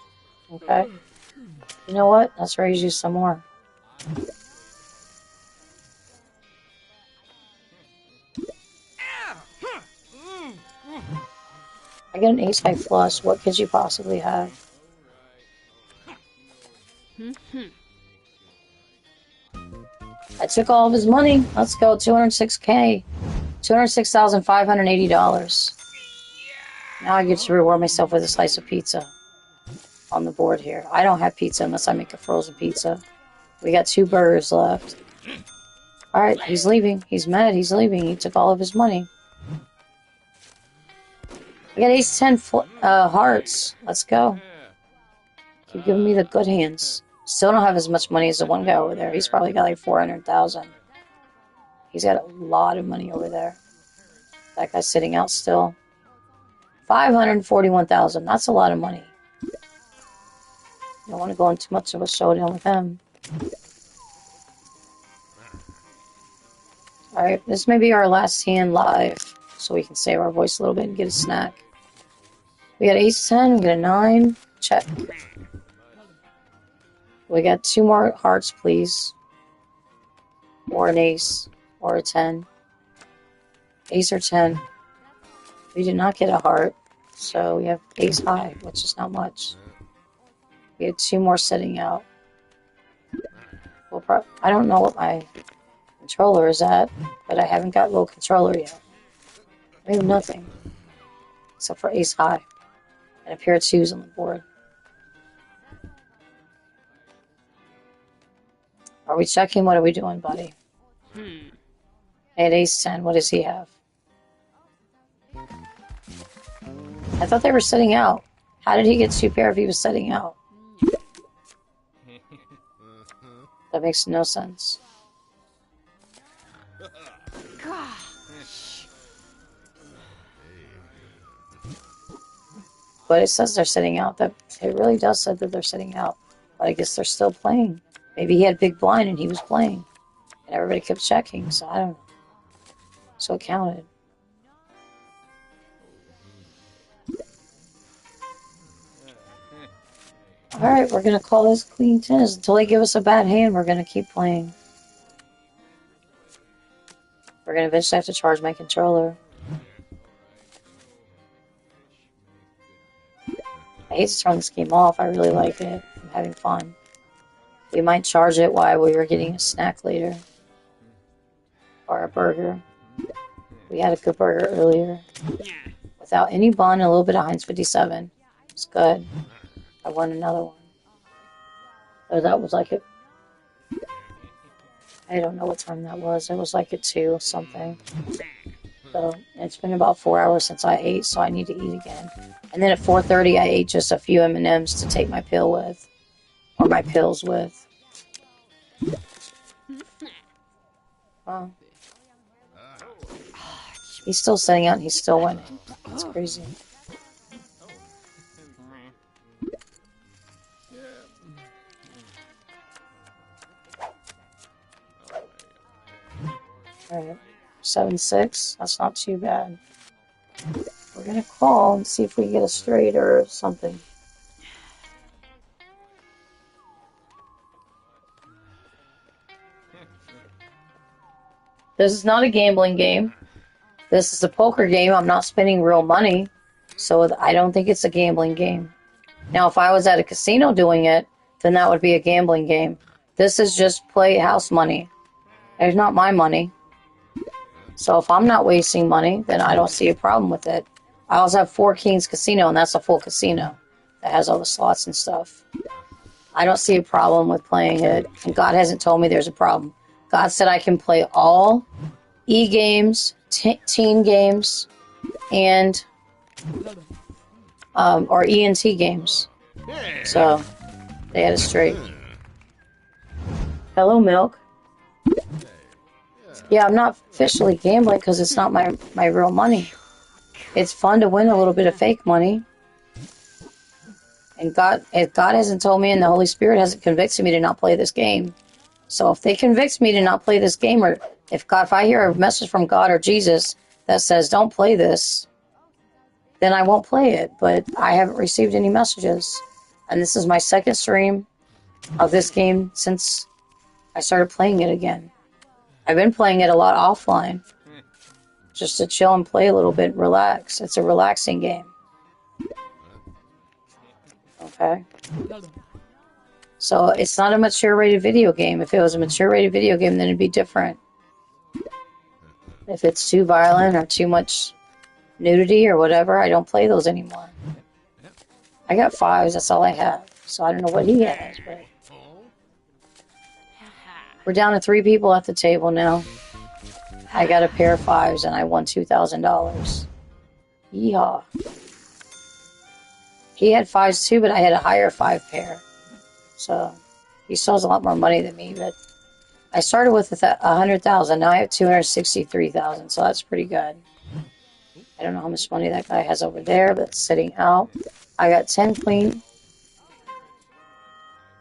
Okay. You know what? Let's raise you some more. I get an ace high flush. What could you possibly have? I took all of his money. Let's go. 206K. $206,580. Now I get to reward myself with a slice of pizza on the board here. I don't have pizza unless I make a frozen pizza. We got 2 burgers left. Alright, he's leaving. He's mad. He's leaving. He took all of his money. We got ace 10 hearts. Let's go. Keep giving me the good hands. Still don't have as much money as the one guy over there. He's probably got like 400,000. He's got a lot of money over there. That guy's sitting out still. 541,000. That's a lot of money. Don't want to go into much of a showdown with him. Alright, this may be our last hand live. So we can save our voice a little bit and get a snack. We got ace 10, we got a 9. Check. We got 2 more hearts, please. Or an ace. Or a 10. Ace or 10. We did not get a heart. So we have ace high, which is not much. We had 2 more sitting out. I don't know what my controller is at, but I haven't got low controller yet. We have nothing. Except for ace high. And a pair of 2s on the board. Are we checking? What are we doing, buddy? At ace 10, what does he have? I thought they were sitting out. How did he get 2 pair if he was sitting out? That makes no sense. But it says they're sitting out. That it really does say that they're sitting out. But I guess they're still playing. Maybe he had big blind and he was playing. And everybody kept checking, so I don't know. So it counted. Alright, we're going to call this Queen 10. Until they give us a bad hand, we're going to keep playing. We're going to eventually have to charge my controller. I hate to turn this game off. I really like it. I'm having fun. We might charge it while we were getting a snack later. Or a burger. We had a good burger earlier. Without any bun, a little bit of Heinz 57. It's good. I want another one. Oh, that was like I don't know what time that was. It was like at 2 something. So it's been about 4 hours since I ate, so I need to eat again. And then at 4:30, I ate just a few M&Ms to take my pill with. Or my pills with. Wow. He's still sitting out and he's still winning. That's crazy. Alright. 7-6. That's not too bad. We're gonna call and see if we can get a straight or something. This is not a gambling game. This is a poker game. I'm not spending real money. So I don't think it's a gambling game. Now, if I was at a casino doing it, then that would be a gambling game. This is just play house money. It's not my money. So if I'm not wasting money, then I don't see a problem with it. I also have Four Kings Casino, and that's a full casino that has all the slots and stuff. I don't see a problem with playing it, and God hasn't told me there's a problem. God said I can play all e-games, teen games, and or ENT games. So they had it straight. Hello, Milk. Yeah, I'm not officially gambling because it's not my real money. It's fun to win a little bit of fake money. And if God hasn't told me and the Holy Spirit hasn't convicted me to not play this game. So if they convict me to not play this game, or if I hear a message from God or Jesus that says don't play this, then I won't play it. But I haven't received any messages. And this is my second stream of this game since I started playing it again. I've been playing it a lot offline. Just to chill and play a little bit, relax. It's a relaxing game. Okay? So it's not a mature rated video game. If it was a mature rated video game, then it'd be different. If it's too violent or too much nudity or whatever, I don't play those anymore. I got 5s, that's all I have. So I don't know what he has, but... We're down to 3 people at the table now. I got a pair of 5s and I won $2,000. Yeehaw. He had 5s too, but I had a higher 5 pair. So he still has a lot more money than me, but I started with 100,000. Now I have 263,000, so that's pretty good. I don't know how much money that guy has over there, but it's sitting out. I got 10 queen.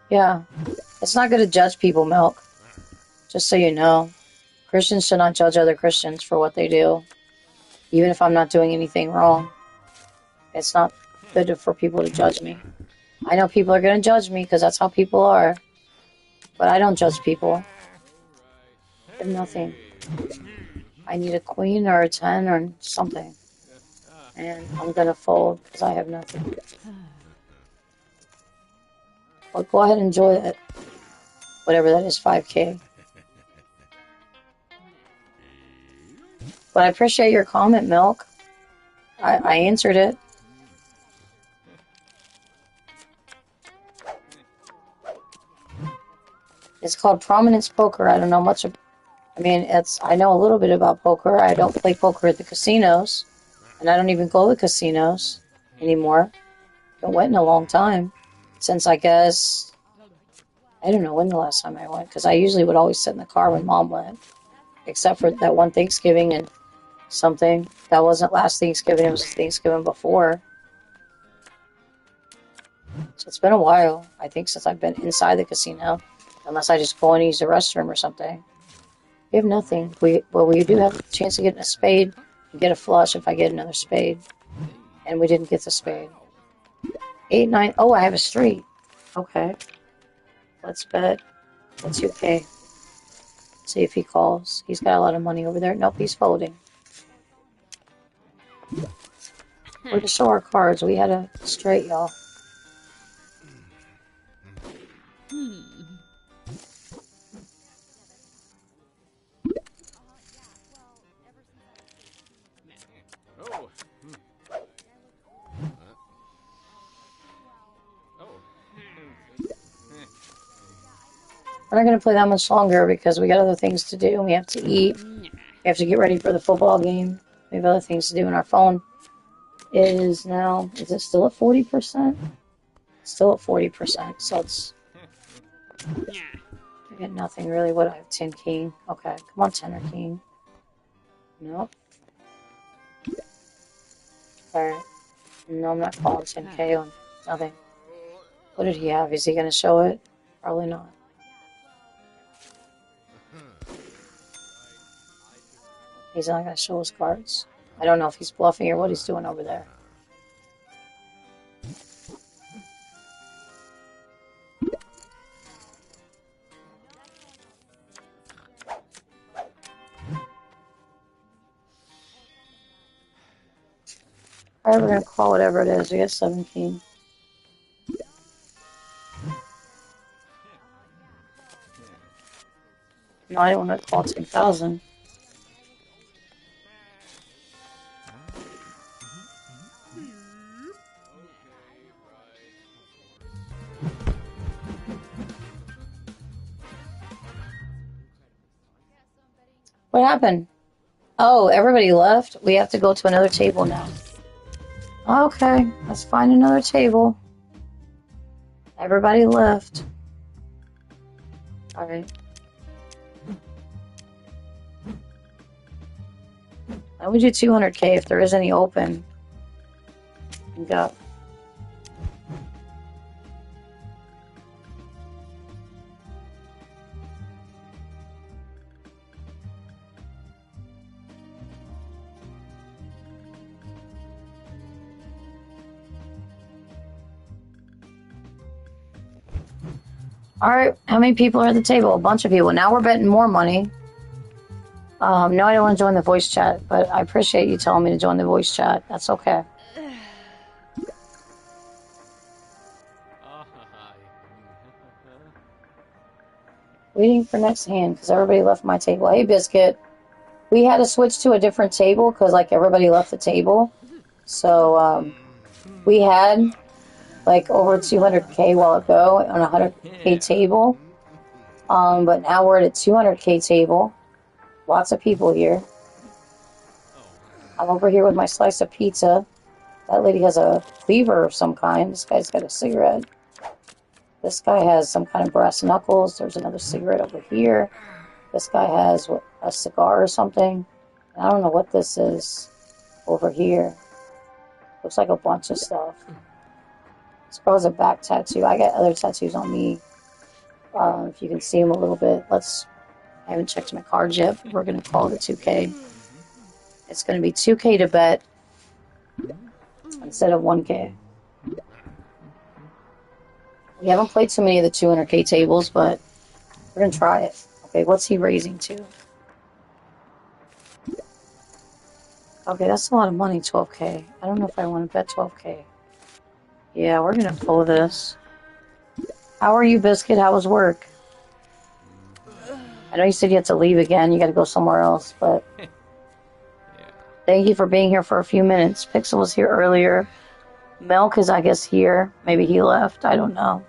Yeah. It's not good to judge people, Milk. Just so you know. Christians should not judge other Christians for what they do. Even if I'm not doing anything wrong. It's not good for people to judge me. I know people are going to judge me because that's how people are. But I don't judge people. I have nothing. I need a queen or a 10 or something. And I'm going to fold because I have nothing. Well, go ahead and enjoy that. Whatever that is, 5K. But I appreciate your comment, Milk. I answered it. It's called Prominence Poker. I don't know much of... I know a little bit about poker. I don't play poker at the casinos. And I don't even go to casinos anymore. I haven't went in a long time. Since, I guess... I don't know when the last time I went. Because I usually would always sit in the car when Mom went. Except for that one Thanksgiving and something. That wasn't last Thanksgiving. It was Thanksgiving before. So it's been a while, I think, since I've been inside the casino. Unless I just go and use the restroom or something. We have nothing. We do have a chance of getting a spade. And get a flush if I get another spade. And we didn't get the spade. 8, 9. Oh, I have a street. Okay. Let's bet. What's your pay? See if he calls. He's got a lot of money over there. Nope, he's folding. We're to show our cards. We had a straight, y'all. We're not going to play that much longer because we got other things to do. We have to eat. We have to get ready for the football game. We have other things to do, and our phone is it still at 40%? Still at 40%, so it's... I get nothing really. What, I have 10 king? Okay, come on, 10 or king. Nope. Alright. No, I'm not calling 10k on nothing. What did he have? Is he going to show it? Probably not. He's not going to show his cards. I don't know if he's bluffing or what he's doing over there. Alright, we're going to call whatever it is. We got 17. No, I don't want to call 10,000. What happened? Oh, everybody left? We have to go to another table now. Okay, let's find another table. Everybody left. Alright. Why would you 200k if there is any open? Go. Alright, how many people are at the table? A bunch of people. Now we're betting more money. No, I don't want to join the voice chat, but I appreciate you telling me to join the voice chat. That's okay. Waiting for next hand, because everybody left my table. Hey, Biscuit. We had to switch to a different table, because, like, everybody left the table. So, we had, like, over 200k a while ago on a 100k table. But now we're at a 200k table. Lots of people here. I'm over here with my slice of pizza. That lady has a cleaver of some kind. This guy's got a cigarette. This guy has some kind of brass knuckles. There's another cigarette over here. This guy has a cigar or something. I don't know what this is over here. Looks like a bunch of stuff. This girl has a back tattoo. I got other tattoos on me. If you can see them a little bit. I haven't checked my cards yet. But we're going to call it a 2K. It's going to be 2K to bet instead of 1K. We haven't played too many of the 200k tables, but we're going to try it. Okay, what's he raising to? Okay, that's a lot of money, 12k. I don't know if I want to bet 12k. Yeah, we're going to pull this. How are you, Biscuit? How was work? I know you said you had to leave again. You got to go somewhere else, but... Yeah. Thank you for being here for a few minutes. Pixel was here earlier. Milk is, I guess, here. Maybe he left. I don't know.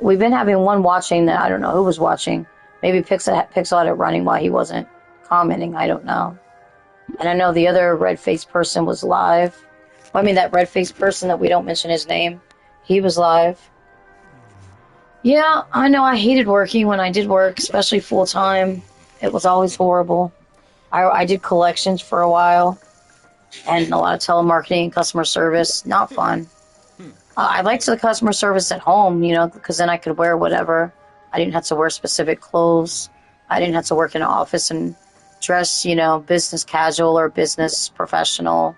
We've been having one watching that I don't know who was watching. Maybe Pixel had it running while he wasn't commenting. I don't know. And I know the other red-faced person was live. Well, I mean, that red-faced person that we don't mention his name. He was live. Yeah, I know I hated working when I did work, especially full-time. It was always horrible. I did collections for a while. And a lot of telemarketing and customer service. Not fun. I liked the customer service at home, you know, because then I could wear whatever. I didn't have to wear specific clothes. I didn't have to work in an office and dress, you know, business casual or business professional.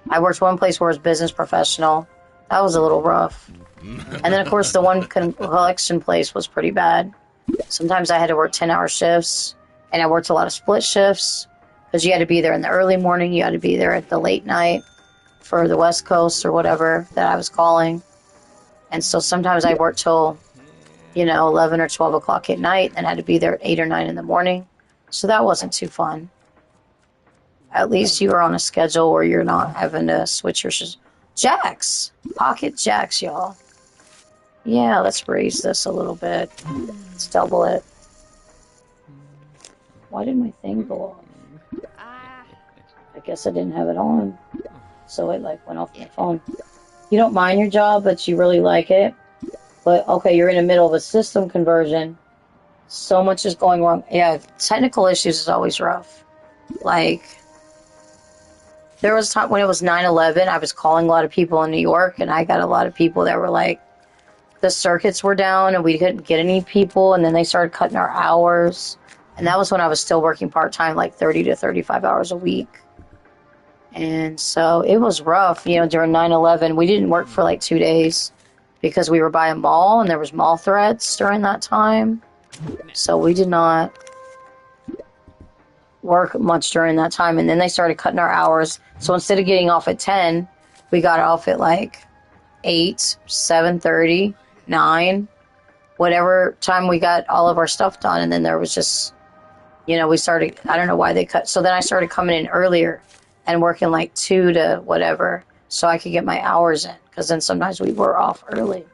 I worked one place where it was business professional. That was a little rough. And then, of course, the one collection place was pretty bad. Sometimes I had to work 10-hour shifts, and I worked a lot of split shifts because you had to be there in the early morning. You had to be there at the late night for the West Coast or whatever that I was calling. And so sometimes I worked till, you know, 11 or 12 o'clock at night and had to be there at 8 or 9 in the morning. So that wasn't too fun. At least you were on a schedule where you're not having to switch your jacks. Pocket jacks, y'all. Yeah, let's raise this a little bit. Let's double it. Why did my thing go off? I guess I didn't have it on. So it like went off my phone. You don't mind your job, but you really like it. But okay, you're in the middle of a system conversion. So much is going wrong. Yeah, technical issues is always rough. Like, there was time when it was 9/11, I was calling a lot of people in New York, and I got a lot of people that were like, the circuits were down, and we couldn't get any people, and then they started cutting our hours. And that was when I was still working part-time, like 30 to 35 hours a week. And so it was rough, you know, during 9/11. We didn't work for like 2 days because we were by a mall, and there was mall threats during that time. So we did not work much during that time. And then they started cutting our hours. So instead of getting off at 10, we got off at like 8, 7:30, 9, whatever time we got all of our stuff done. And then there was just, you know, we started, I don't know why they cut. So then I started coming in earlier and working like 2 to whatever so I could get my hours in. Because then sometimes we were off early.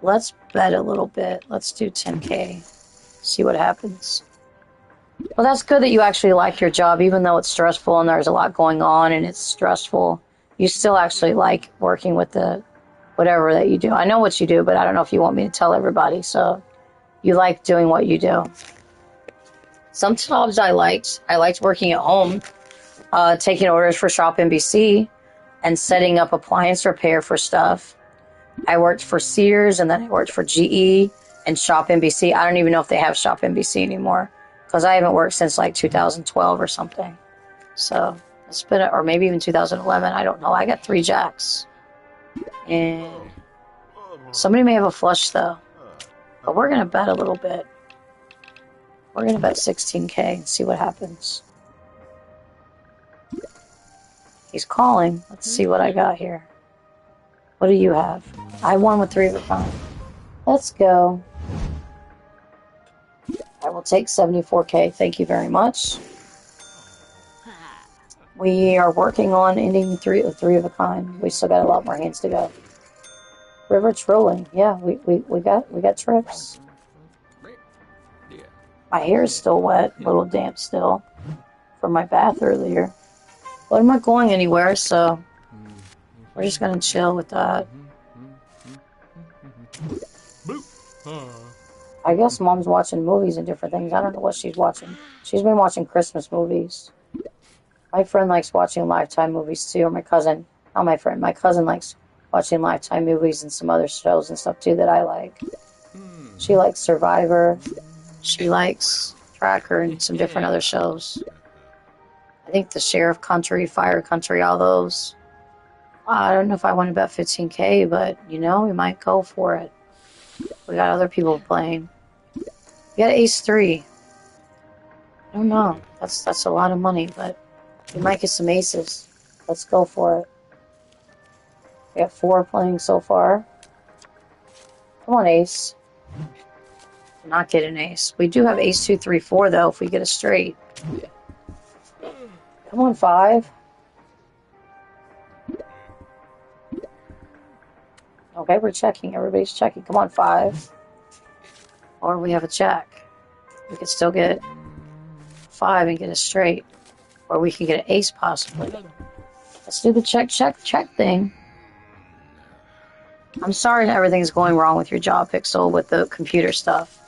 Let's bet a little bit. Let's do 10K. See what happens. Well, that's good that you actually like your job, even though it's stressful and there's a lot going on and it's stressful. You still actually like working with the whatever that you do. I know what you do, but I don't know if you want me to tell everybody. So you like doing what you do. Some jobs I liked. I liked working at home, taking orders for Shop NBC and setting up appliance repair for stuff. I worked for Sears and then I worked for GE and Shop NBC. I don't even know if they have Shop NBC anymore because I haven't worked since like 2012 or something. So it's been, or maybe even 2011. I don't know. I got 3 jacks. And somebody may have a flush though. But we're going to bet a little bit. We're going to bet 16K and see what happens. He's calling. Let's see what I got here. What do you have? I won with 3 of a kind. Let's go. I will take 74K. Thank you very much. We are working on ending 3 of a kind. We still got a lot more hands to go. River trolling. Yeah, we got trips. My hair is still wet, a little damp still from my bath earlier. But I'm not going anywhere, so we're just gonna chill with that. I guess Mom's watching movies and different things. I don't know what she's watching. She's been watching Christmas movies. My friend likes watching Lifetime movies too, or my cousin. Not my friend. My cousin likes watching Lifetime movies and some other shows and stuff too that I like. She likes Survivor. She likes Tracker and some different other shows. I think the Sheriff Country, Fire Country, all those. I don't know if I want to bet 15K, but you know, we might go for it. We got other people playing. We got Ace 3. I don't know. That's a lot of money, but we might get some aces. Let's go for it. We got 4 playing so far. Come on, Ace. Not get an ace. We do have Ace 2, 3, 4 though. If we get a straight. Come on, 5. Okay, we're checking. Everybody's checking. Come on, 5. Or we have a check. We could still get 5 and get a straight. Or we can get an ace possibly. Let's do the check thing. I'm sorry that everything's going wrong with your job, Pixel, with the computer stuff.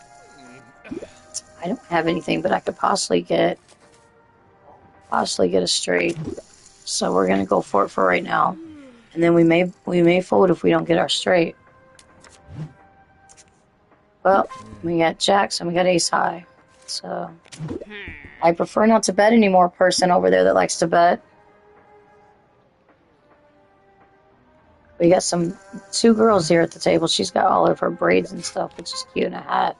I don't have anything, but I could possibly get a straight. So we're gonna go for it for right now. And then we may fold if we don't get our straight. Well, we got jacks and we got ace high. So I prefer not to bet anymore, person over there that likes to bet. We got 2 girls here at the table. She's got all of her braids and stuff, which is cute, and a hat.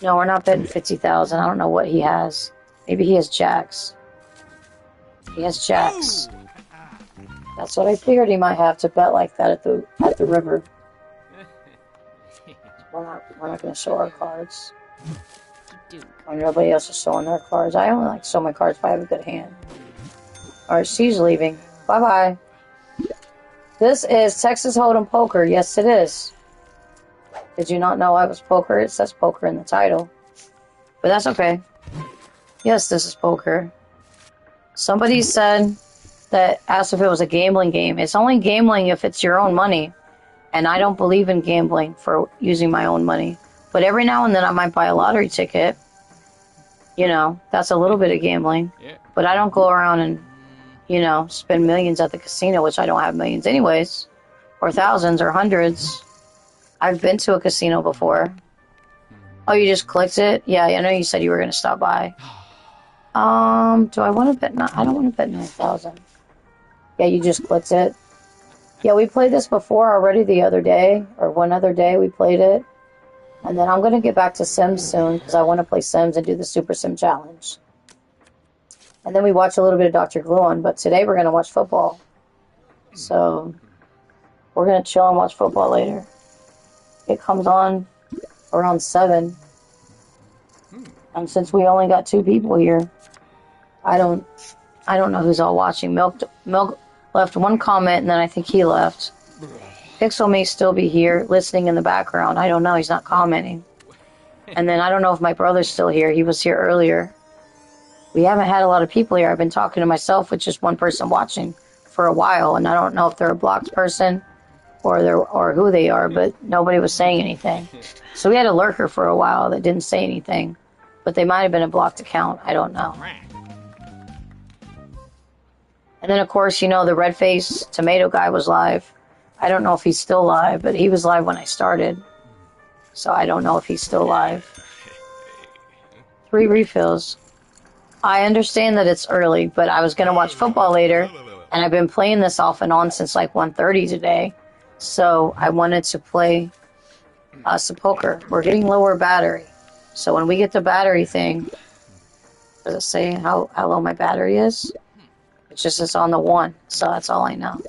No, we're not betting 50,000. I don't know what he has. Maybe he has jacks. He has jacks. That's what I figured he might have to bet like that at the river. We're not going to show our cards. Or nobody else is showing their cards. I only like to show my cards if I have a good hand. Alright, she's leaving. Bye-bye. This is Texas Hold'em Poker. Yes, it is. Did you not know I was poker? It says poker in the title. But that's okay. Yes, this is poker. Somebody said that asked if it was a gambling game. It's only gambling if it's your own money. And I don't believe in gambling for using my own money. But every now and then I might buy a lottery ticket. You know, that's a little bit of gambling. Yeah. But I don't go around and, you know, spend millions at the casino, which I don't have millions anyways. Or thousands or hundreds. I've been to a casino before. Oh, you just clicked it? Yeah, I know you said you were going to stop by. Do I want to bet? I don't want to bet 9,000. Yeah, you just clicked it. Yeah, we played this before already the other day, or one other day we played it. And then I'm going to get back to Sims soon, because I want to play Sims and do the Super Sim Challenge. And then we watch a little bit of Dr. Gluon, but today we're going to watch football. So, we're going to chill and watch football later. It comes on around 7. And since we only got 2 people here, I don't know who's all watching. Milk left 1 comment, and then I think he left. Pixel may still be here, listening in the background. I don't know. He's not commenting. And then I don't know if my brother's still here. He was here earlier. We haven't had a lot of people here. I've been talking to myself with just one person watching for a while, and I don't know if they're a blocked person or who they are, but nobody was saying anything. So we had a lurker for a while that didn't say anything, but they might have been a blocked account. I don't know. And then, of course, you know, the red face tomato guy was live. I don't know if he's still live, but he was live when I started. So I don't know if he's still live. 3 refills. I understand that it's early, but I was going to watch football later, and I've been playing this off and on since like 1:30 today. So I wanted to play some poker. We're getting lower battery. So when we get the battery thing, does it say how low my battery is? It just says on the 1, so that's all I know.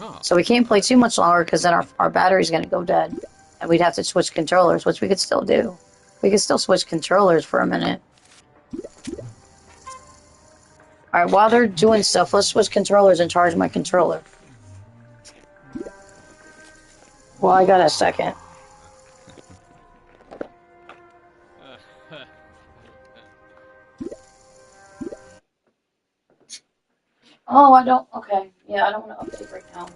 Oh. So we can't play too much longer because then our battery's going to go dead. And we'd have to switch controllers, which we could still do. We could still switch controllers for a minute. Alright, while they're doing stuff, let's switch controllers and charge my controller. Well, I got a second. Oh, I don't... Okay. Yeah, I don't want to update right now.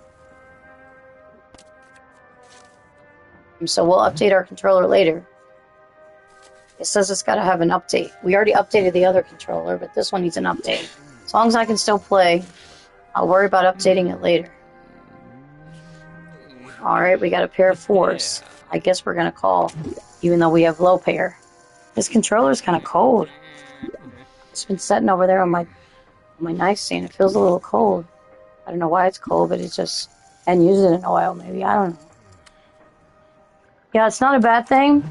So we'll update our controller later. It says it's got to have an update. We already updated the other controller, but this one needs an update. As long as I can still play, I'll worry about updating it later. Alright, we got a pair of 4s. I guess we're going to call, even though we have low pair. This controller's kind of cold. It's been sitting over there on my nightstand. It feels a little cold. I don't know why it's cold, but it's just... I hadn't used it in a while, maybe. I don't know. Yeah, it's not a bad thing.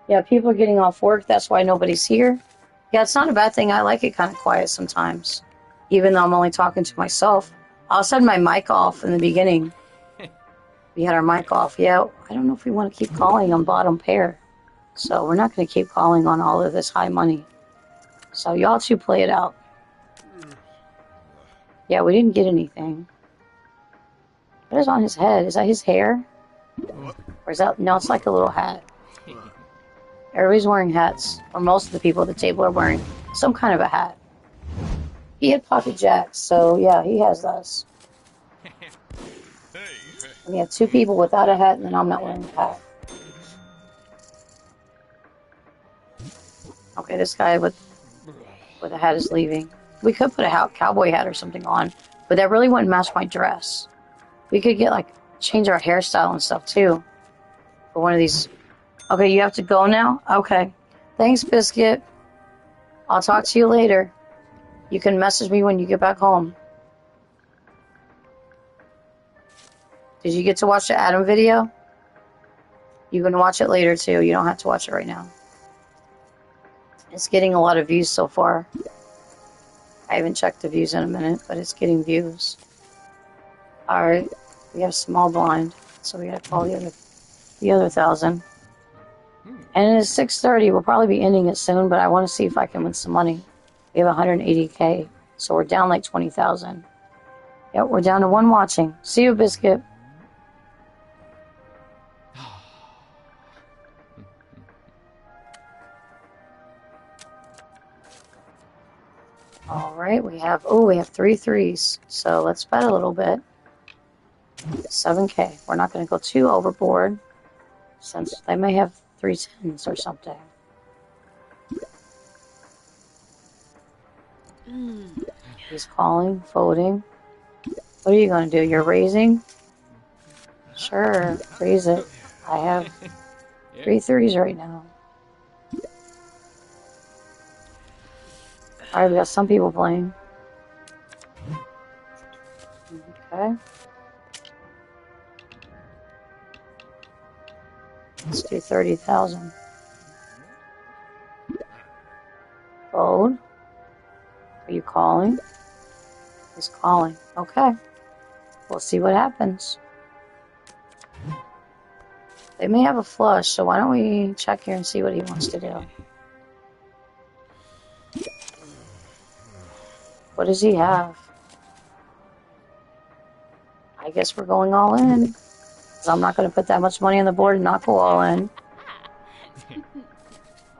Yeah, people are getting off work. That's why nobody's here. Yeah, it's not a bad thing. I like it kind of quiet sometimes. Even though I'm only talking to myself. I'll set my mic off in the beginning. We had our mic off. Yeah, I don't know if we want to keep calling on bottom pair. So we're not going to keep calling on all of this high money. So y'all two play it out. Yeah, we didn't get anything. What is on his head? Is that his hair? Or is that... No, it's like a little hat. Everybody's wearing hats. Or most of the people at the table are wearing some kind of a hat. He had pocket jacks, so yeah, he has those. And we have 2 people without a hat, and then I'm not wearing a hat. Okay, this guy with a hat is leaving. We could put a cowboy hat or something on, but that really wouldn't match my dress. We could get, like, change our hairstyle and stuff, too. For one of these... Okay, you have to go now? Okay. Thanks, Biscuit. I'll talk to you later. You can message me when you get back home. Did you get to watch the Adam video? You can watch it later, too. You don't have to watch it right now. It's getting a lot of views so far. I haven't checked the views in a minute, but it's getting views. Alright. We have small blind, so we gotta call the other 1,000. And it's 6:30. We'll probably be ending it soon, but I want to see if I can win some money. We have 180K, so we're down like 20,000. Yep, we're down to 1 watching. See you, Biscuit. Alright, we have 3 threes. So let's bet a little bit. 7K. We're not going to go too overboard, since they may have 3 tens or something. He's calling, folding. What are you going to do? You're raising? Sure, raise it. I have 3 threes right now. Alright, we got some people playing. Okay. Let's do 30,000. Fold. Are you calling? He's calling. Okay. We'll see what happens. They may have a flush, so why don't we check here and see what he wants to do. What does he have? I guess we're going all in. Because I'm not going to put that much money on the board and not go all in.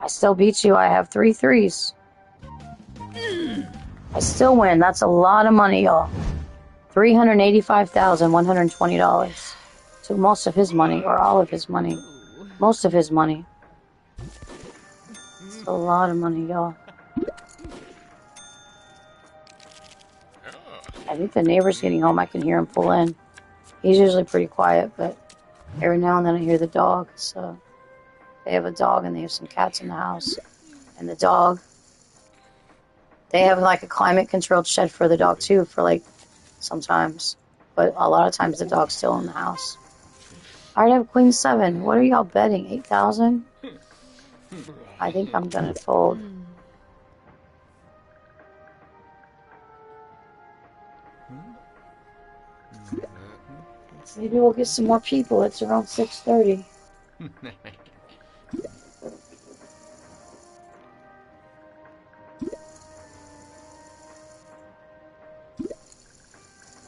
I still beat you. I have 3 threes. I still win. That's a lot of money, y'all. $385,120. Took most of his money, or all of his money. Most of his money. It's a lot of money, y'all. I think the neighbor's getting home. I can hear him pull in. He's usually pretty quiet, but every now and then I hear the dog. So they have a dog and they have some cats in the house. And the dog, they have like a climate-controlled shed for the dog too, for like sometimes. But a lot of times the dog's still in the house. All right, I have Queen 7. What are y'all betting? 8,000? I think I'm gonna fold. Maybe we'll get some more people. It's around 6:30.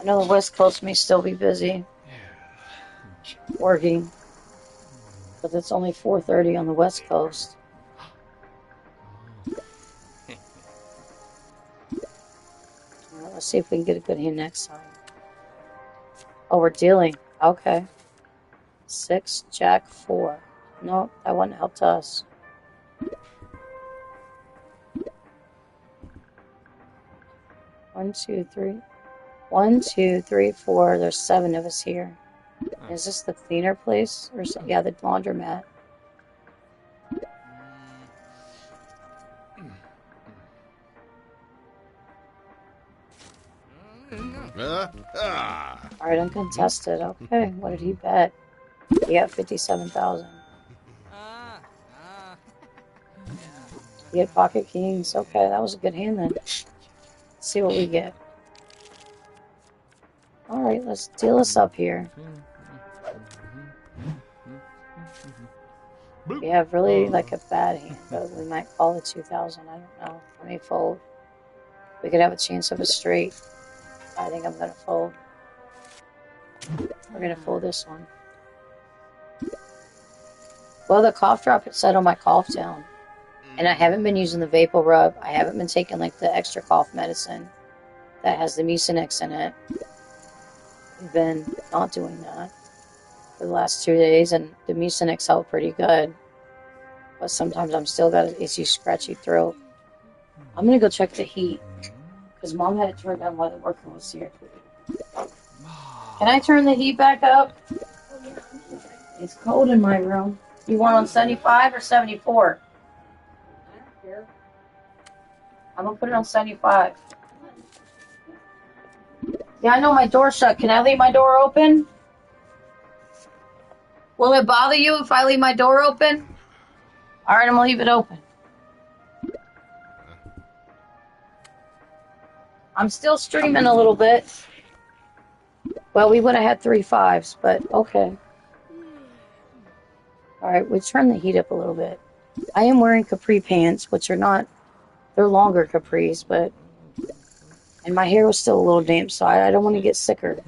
I know the West Coast may still be busy working, but it's only 4:30 on the West Coast. All right, let's see if we can get a good hand next time. Oh, we're dealing. Okay. 6, Jack, 4. No, that wouldn't have helped us. One, two, three. 1, 2, 3, 4. There's 7 of us here. Is this the cleaner place? Or yeah, the laundromat. Alright, uncontested. Okay, what did he bet? He got 57,000. He had pocket kings. Okay, that was a good hand then. Let's see what we get. Alright, let's deal this up here. We have really like a bad hand, but we might call it 2,000. I don't know. I may fold. We could have a chance of a straight. I think I'm gonna fold. We're gonna fold this one. Well, the cough drop had settled my cough down. And I haven't been using the Vapor Rub. I haven't been taking like the extra cough medicine that has the Mucinex in it. We've been not doing that for the last 2 days, and the Mucinex helped pretty good. But sometimes I'm still got an itchy, scratchy throat. I'm gonna go check the heat, because Mom had it turned down while the worker was here. Can I turn the heat back up? It's cold in my room. You want on 75 or 74? I don't care. I'm gonna put it on 75. Yeah, I know my door's shut. Can I leave my door open? Will it bother you if I leave my door open? Alright, I'm gonna leave it open. I'm still streaming a little bit. Well, we would have had 3 5s, but okay. Alright, we turn the heat up a little bit. I am wearing capri pants, which are not, they're longer capris, but, and my hair was still a little damp, so I don't want to get sicker.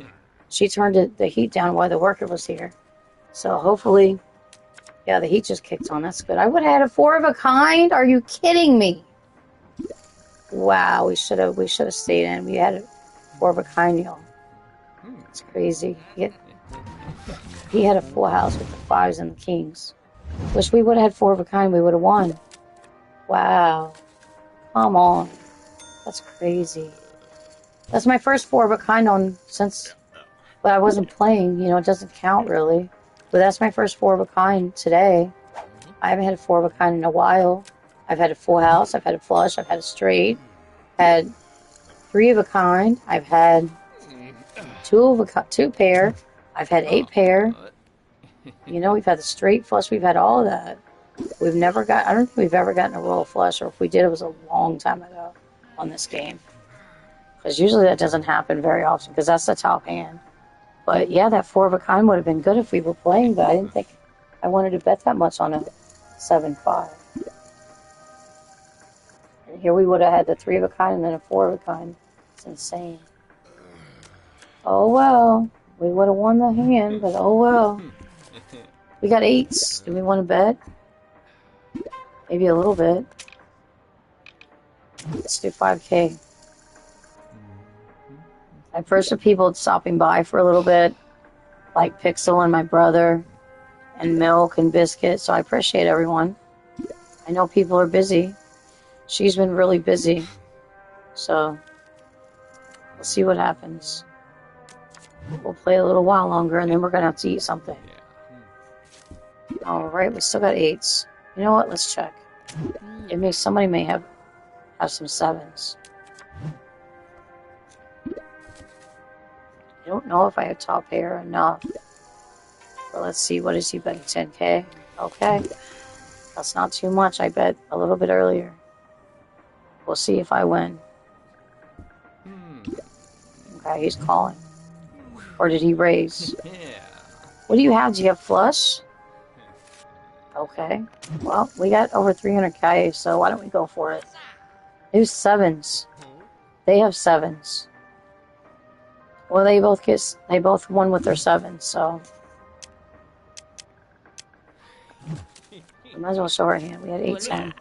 She turned the heat down while the worker was here. So hopefully, yeah, the heat just kicked on. That's good. I would have had a 4 of a kind. Are you kidding me? Wow, we should have stayed in. We had a 4 of a kind, y'all. It's crazy. He had a full house with the 5s and the kings. Wish we would have had 4 of a kind. We would have won. Wow. Come on. That's crazy. That's my first 4 of a kind on since, but I wasn't playing. You know, it doesn't count really. But that's my first 4 of a kind today. I haven't had a 4 of a kind in a while. I've had a full house. I've had a flush. I've had a straight. Had 3 of a kind. I've had 2 pair. I've had 8 pair. You know, we've had the straight flush. We've had all of that. We've never got, I don't think we've ever gotten a royal flush, or if we did, it was a long time ago on this game. Because usually that doesn't happen very often, because that's the top hand. But yeah, that 4 of a kind would have been good if we were playing, but I didn't think I wanted to bet that much on a 7-5. And here we would have had the 3 of a kind and then a 4 of a kind. It's insane. Oh well. We would have won the hand, but oh well. We got 8s. Do we want to bet? Maybe a little bit. Let's do 5K. I have first of people stopping by for a little bit, like Pixel and my brother, and Milk and Biscuit, so I appreciate everyone. I know people are busy. She's been really busy, so we'll see what happens. We'll play a little while longer, and then we're going to have to eat something. Alright, we still got 8s. You know what? Let's check. Somebody may have some 7s. I don't know if I have top pair enough. But let's see, what is he betting? 10K? Okay. That's not too much. I bet a little bit earlier. We'll see if I win. Okay, he's calling. Or did he raise? What do you have? Do you have flush? Okay. Well, we got over 300K, so why don't we go for it? Who's 7s? They have 7s. Well, they both won with their 7s, so we might as well show our hand. We had 8-10.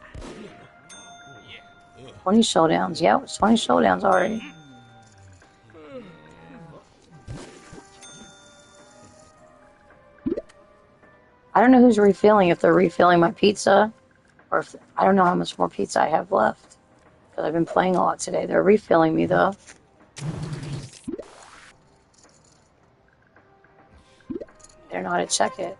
20 showdowns. Yeah, it was 20 showdowns already. I don't know who's refilling, if they're refilling my pizza, or if, I don't know how much more pizza I have left, because I've been playing a lot today. They're refilling me, though. They're not to check it.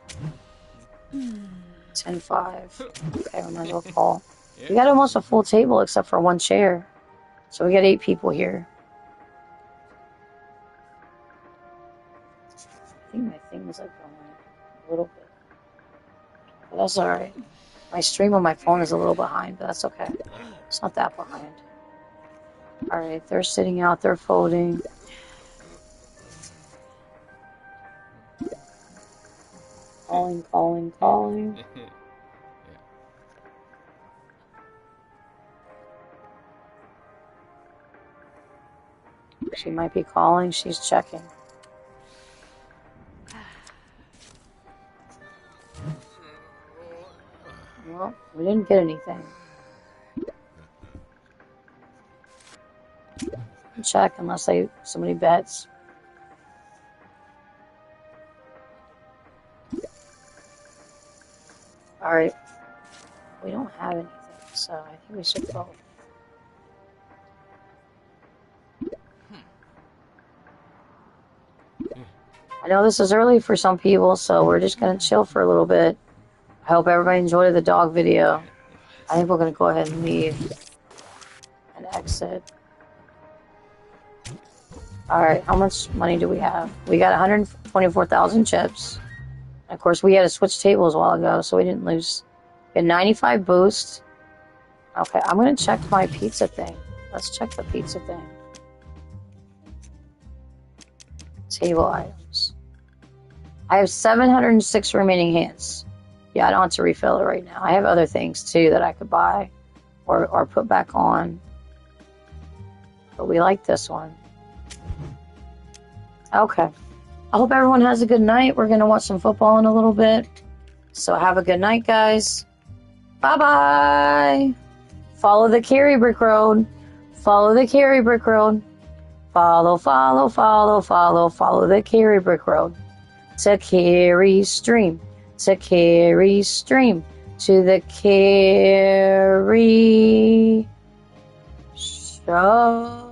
10-5. Okay, we might as well call. We got almost a full table except for one chair. So we got 8 people here. I think my thing was like going a little bit. But that's alright. My stream on my phone is a little behind, but that's okay. It's not that behind. Alright, they're sitting out, they're folding. Calling. She might be calling, she's checking. Well, we didn't get anything. Check unless somebody bets. Alright. We don't have anything, so I think we should go. I know this is early for some people, so we're just gonna chill for a little bit. I hope everybody enjoyed the dog video. I think we're gonna go ahead and leave and exit. Alright, how much money do we have? We got 124,000 chips. And of course, we had to switch tables a while ago, so we didn't lose. We had 95 boost. Okay, I'm gonna check my pizza thing. Let's check the pizza thing. Table items. I have 706 remaining hands. Yeah, I don't have to refill it right now. I have other things too that I could buy or put back on. But we like this one. Okay. I hope everyone has a good night. We're going to watch some football in a little bit. So have a good night, guys. Bye-bye. Follow the Carry Brick Road. Follow the Carry Brick Road. Follow the Carry Brick Road. To Carry Stream. To Carry Stream. To the Carry Show.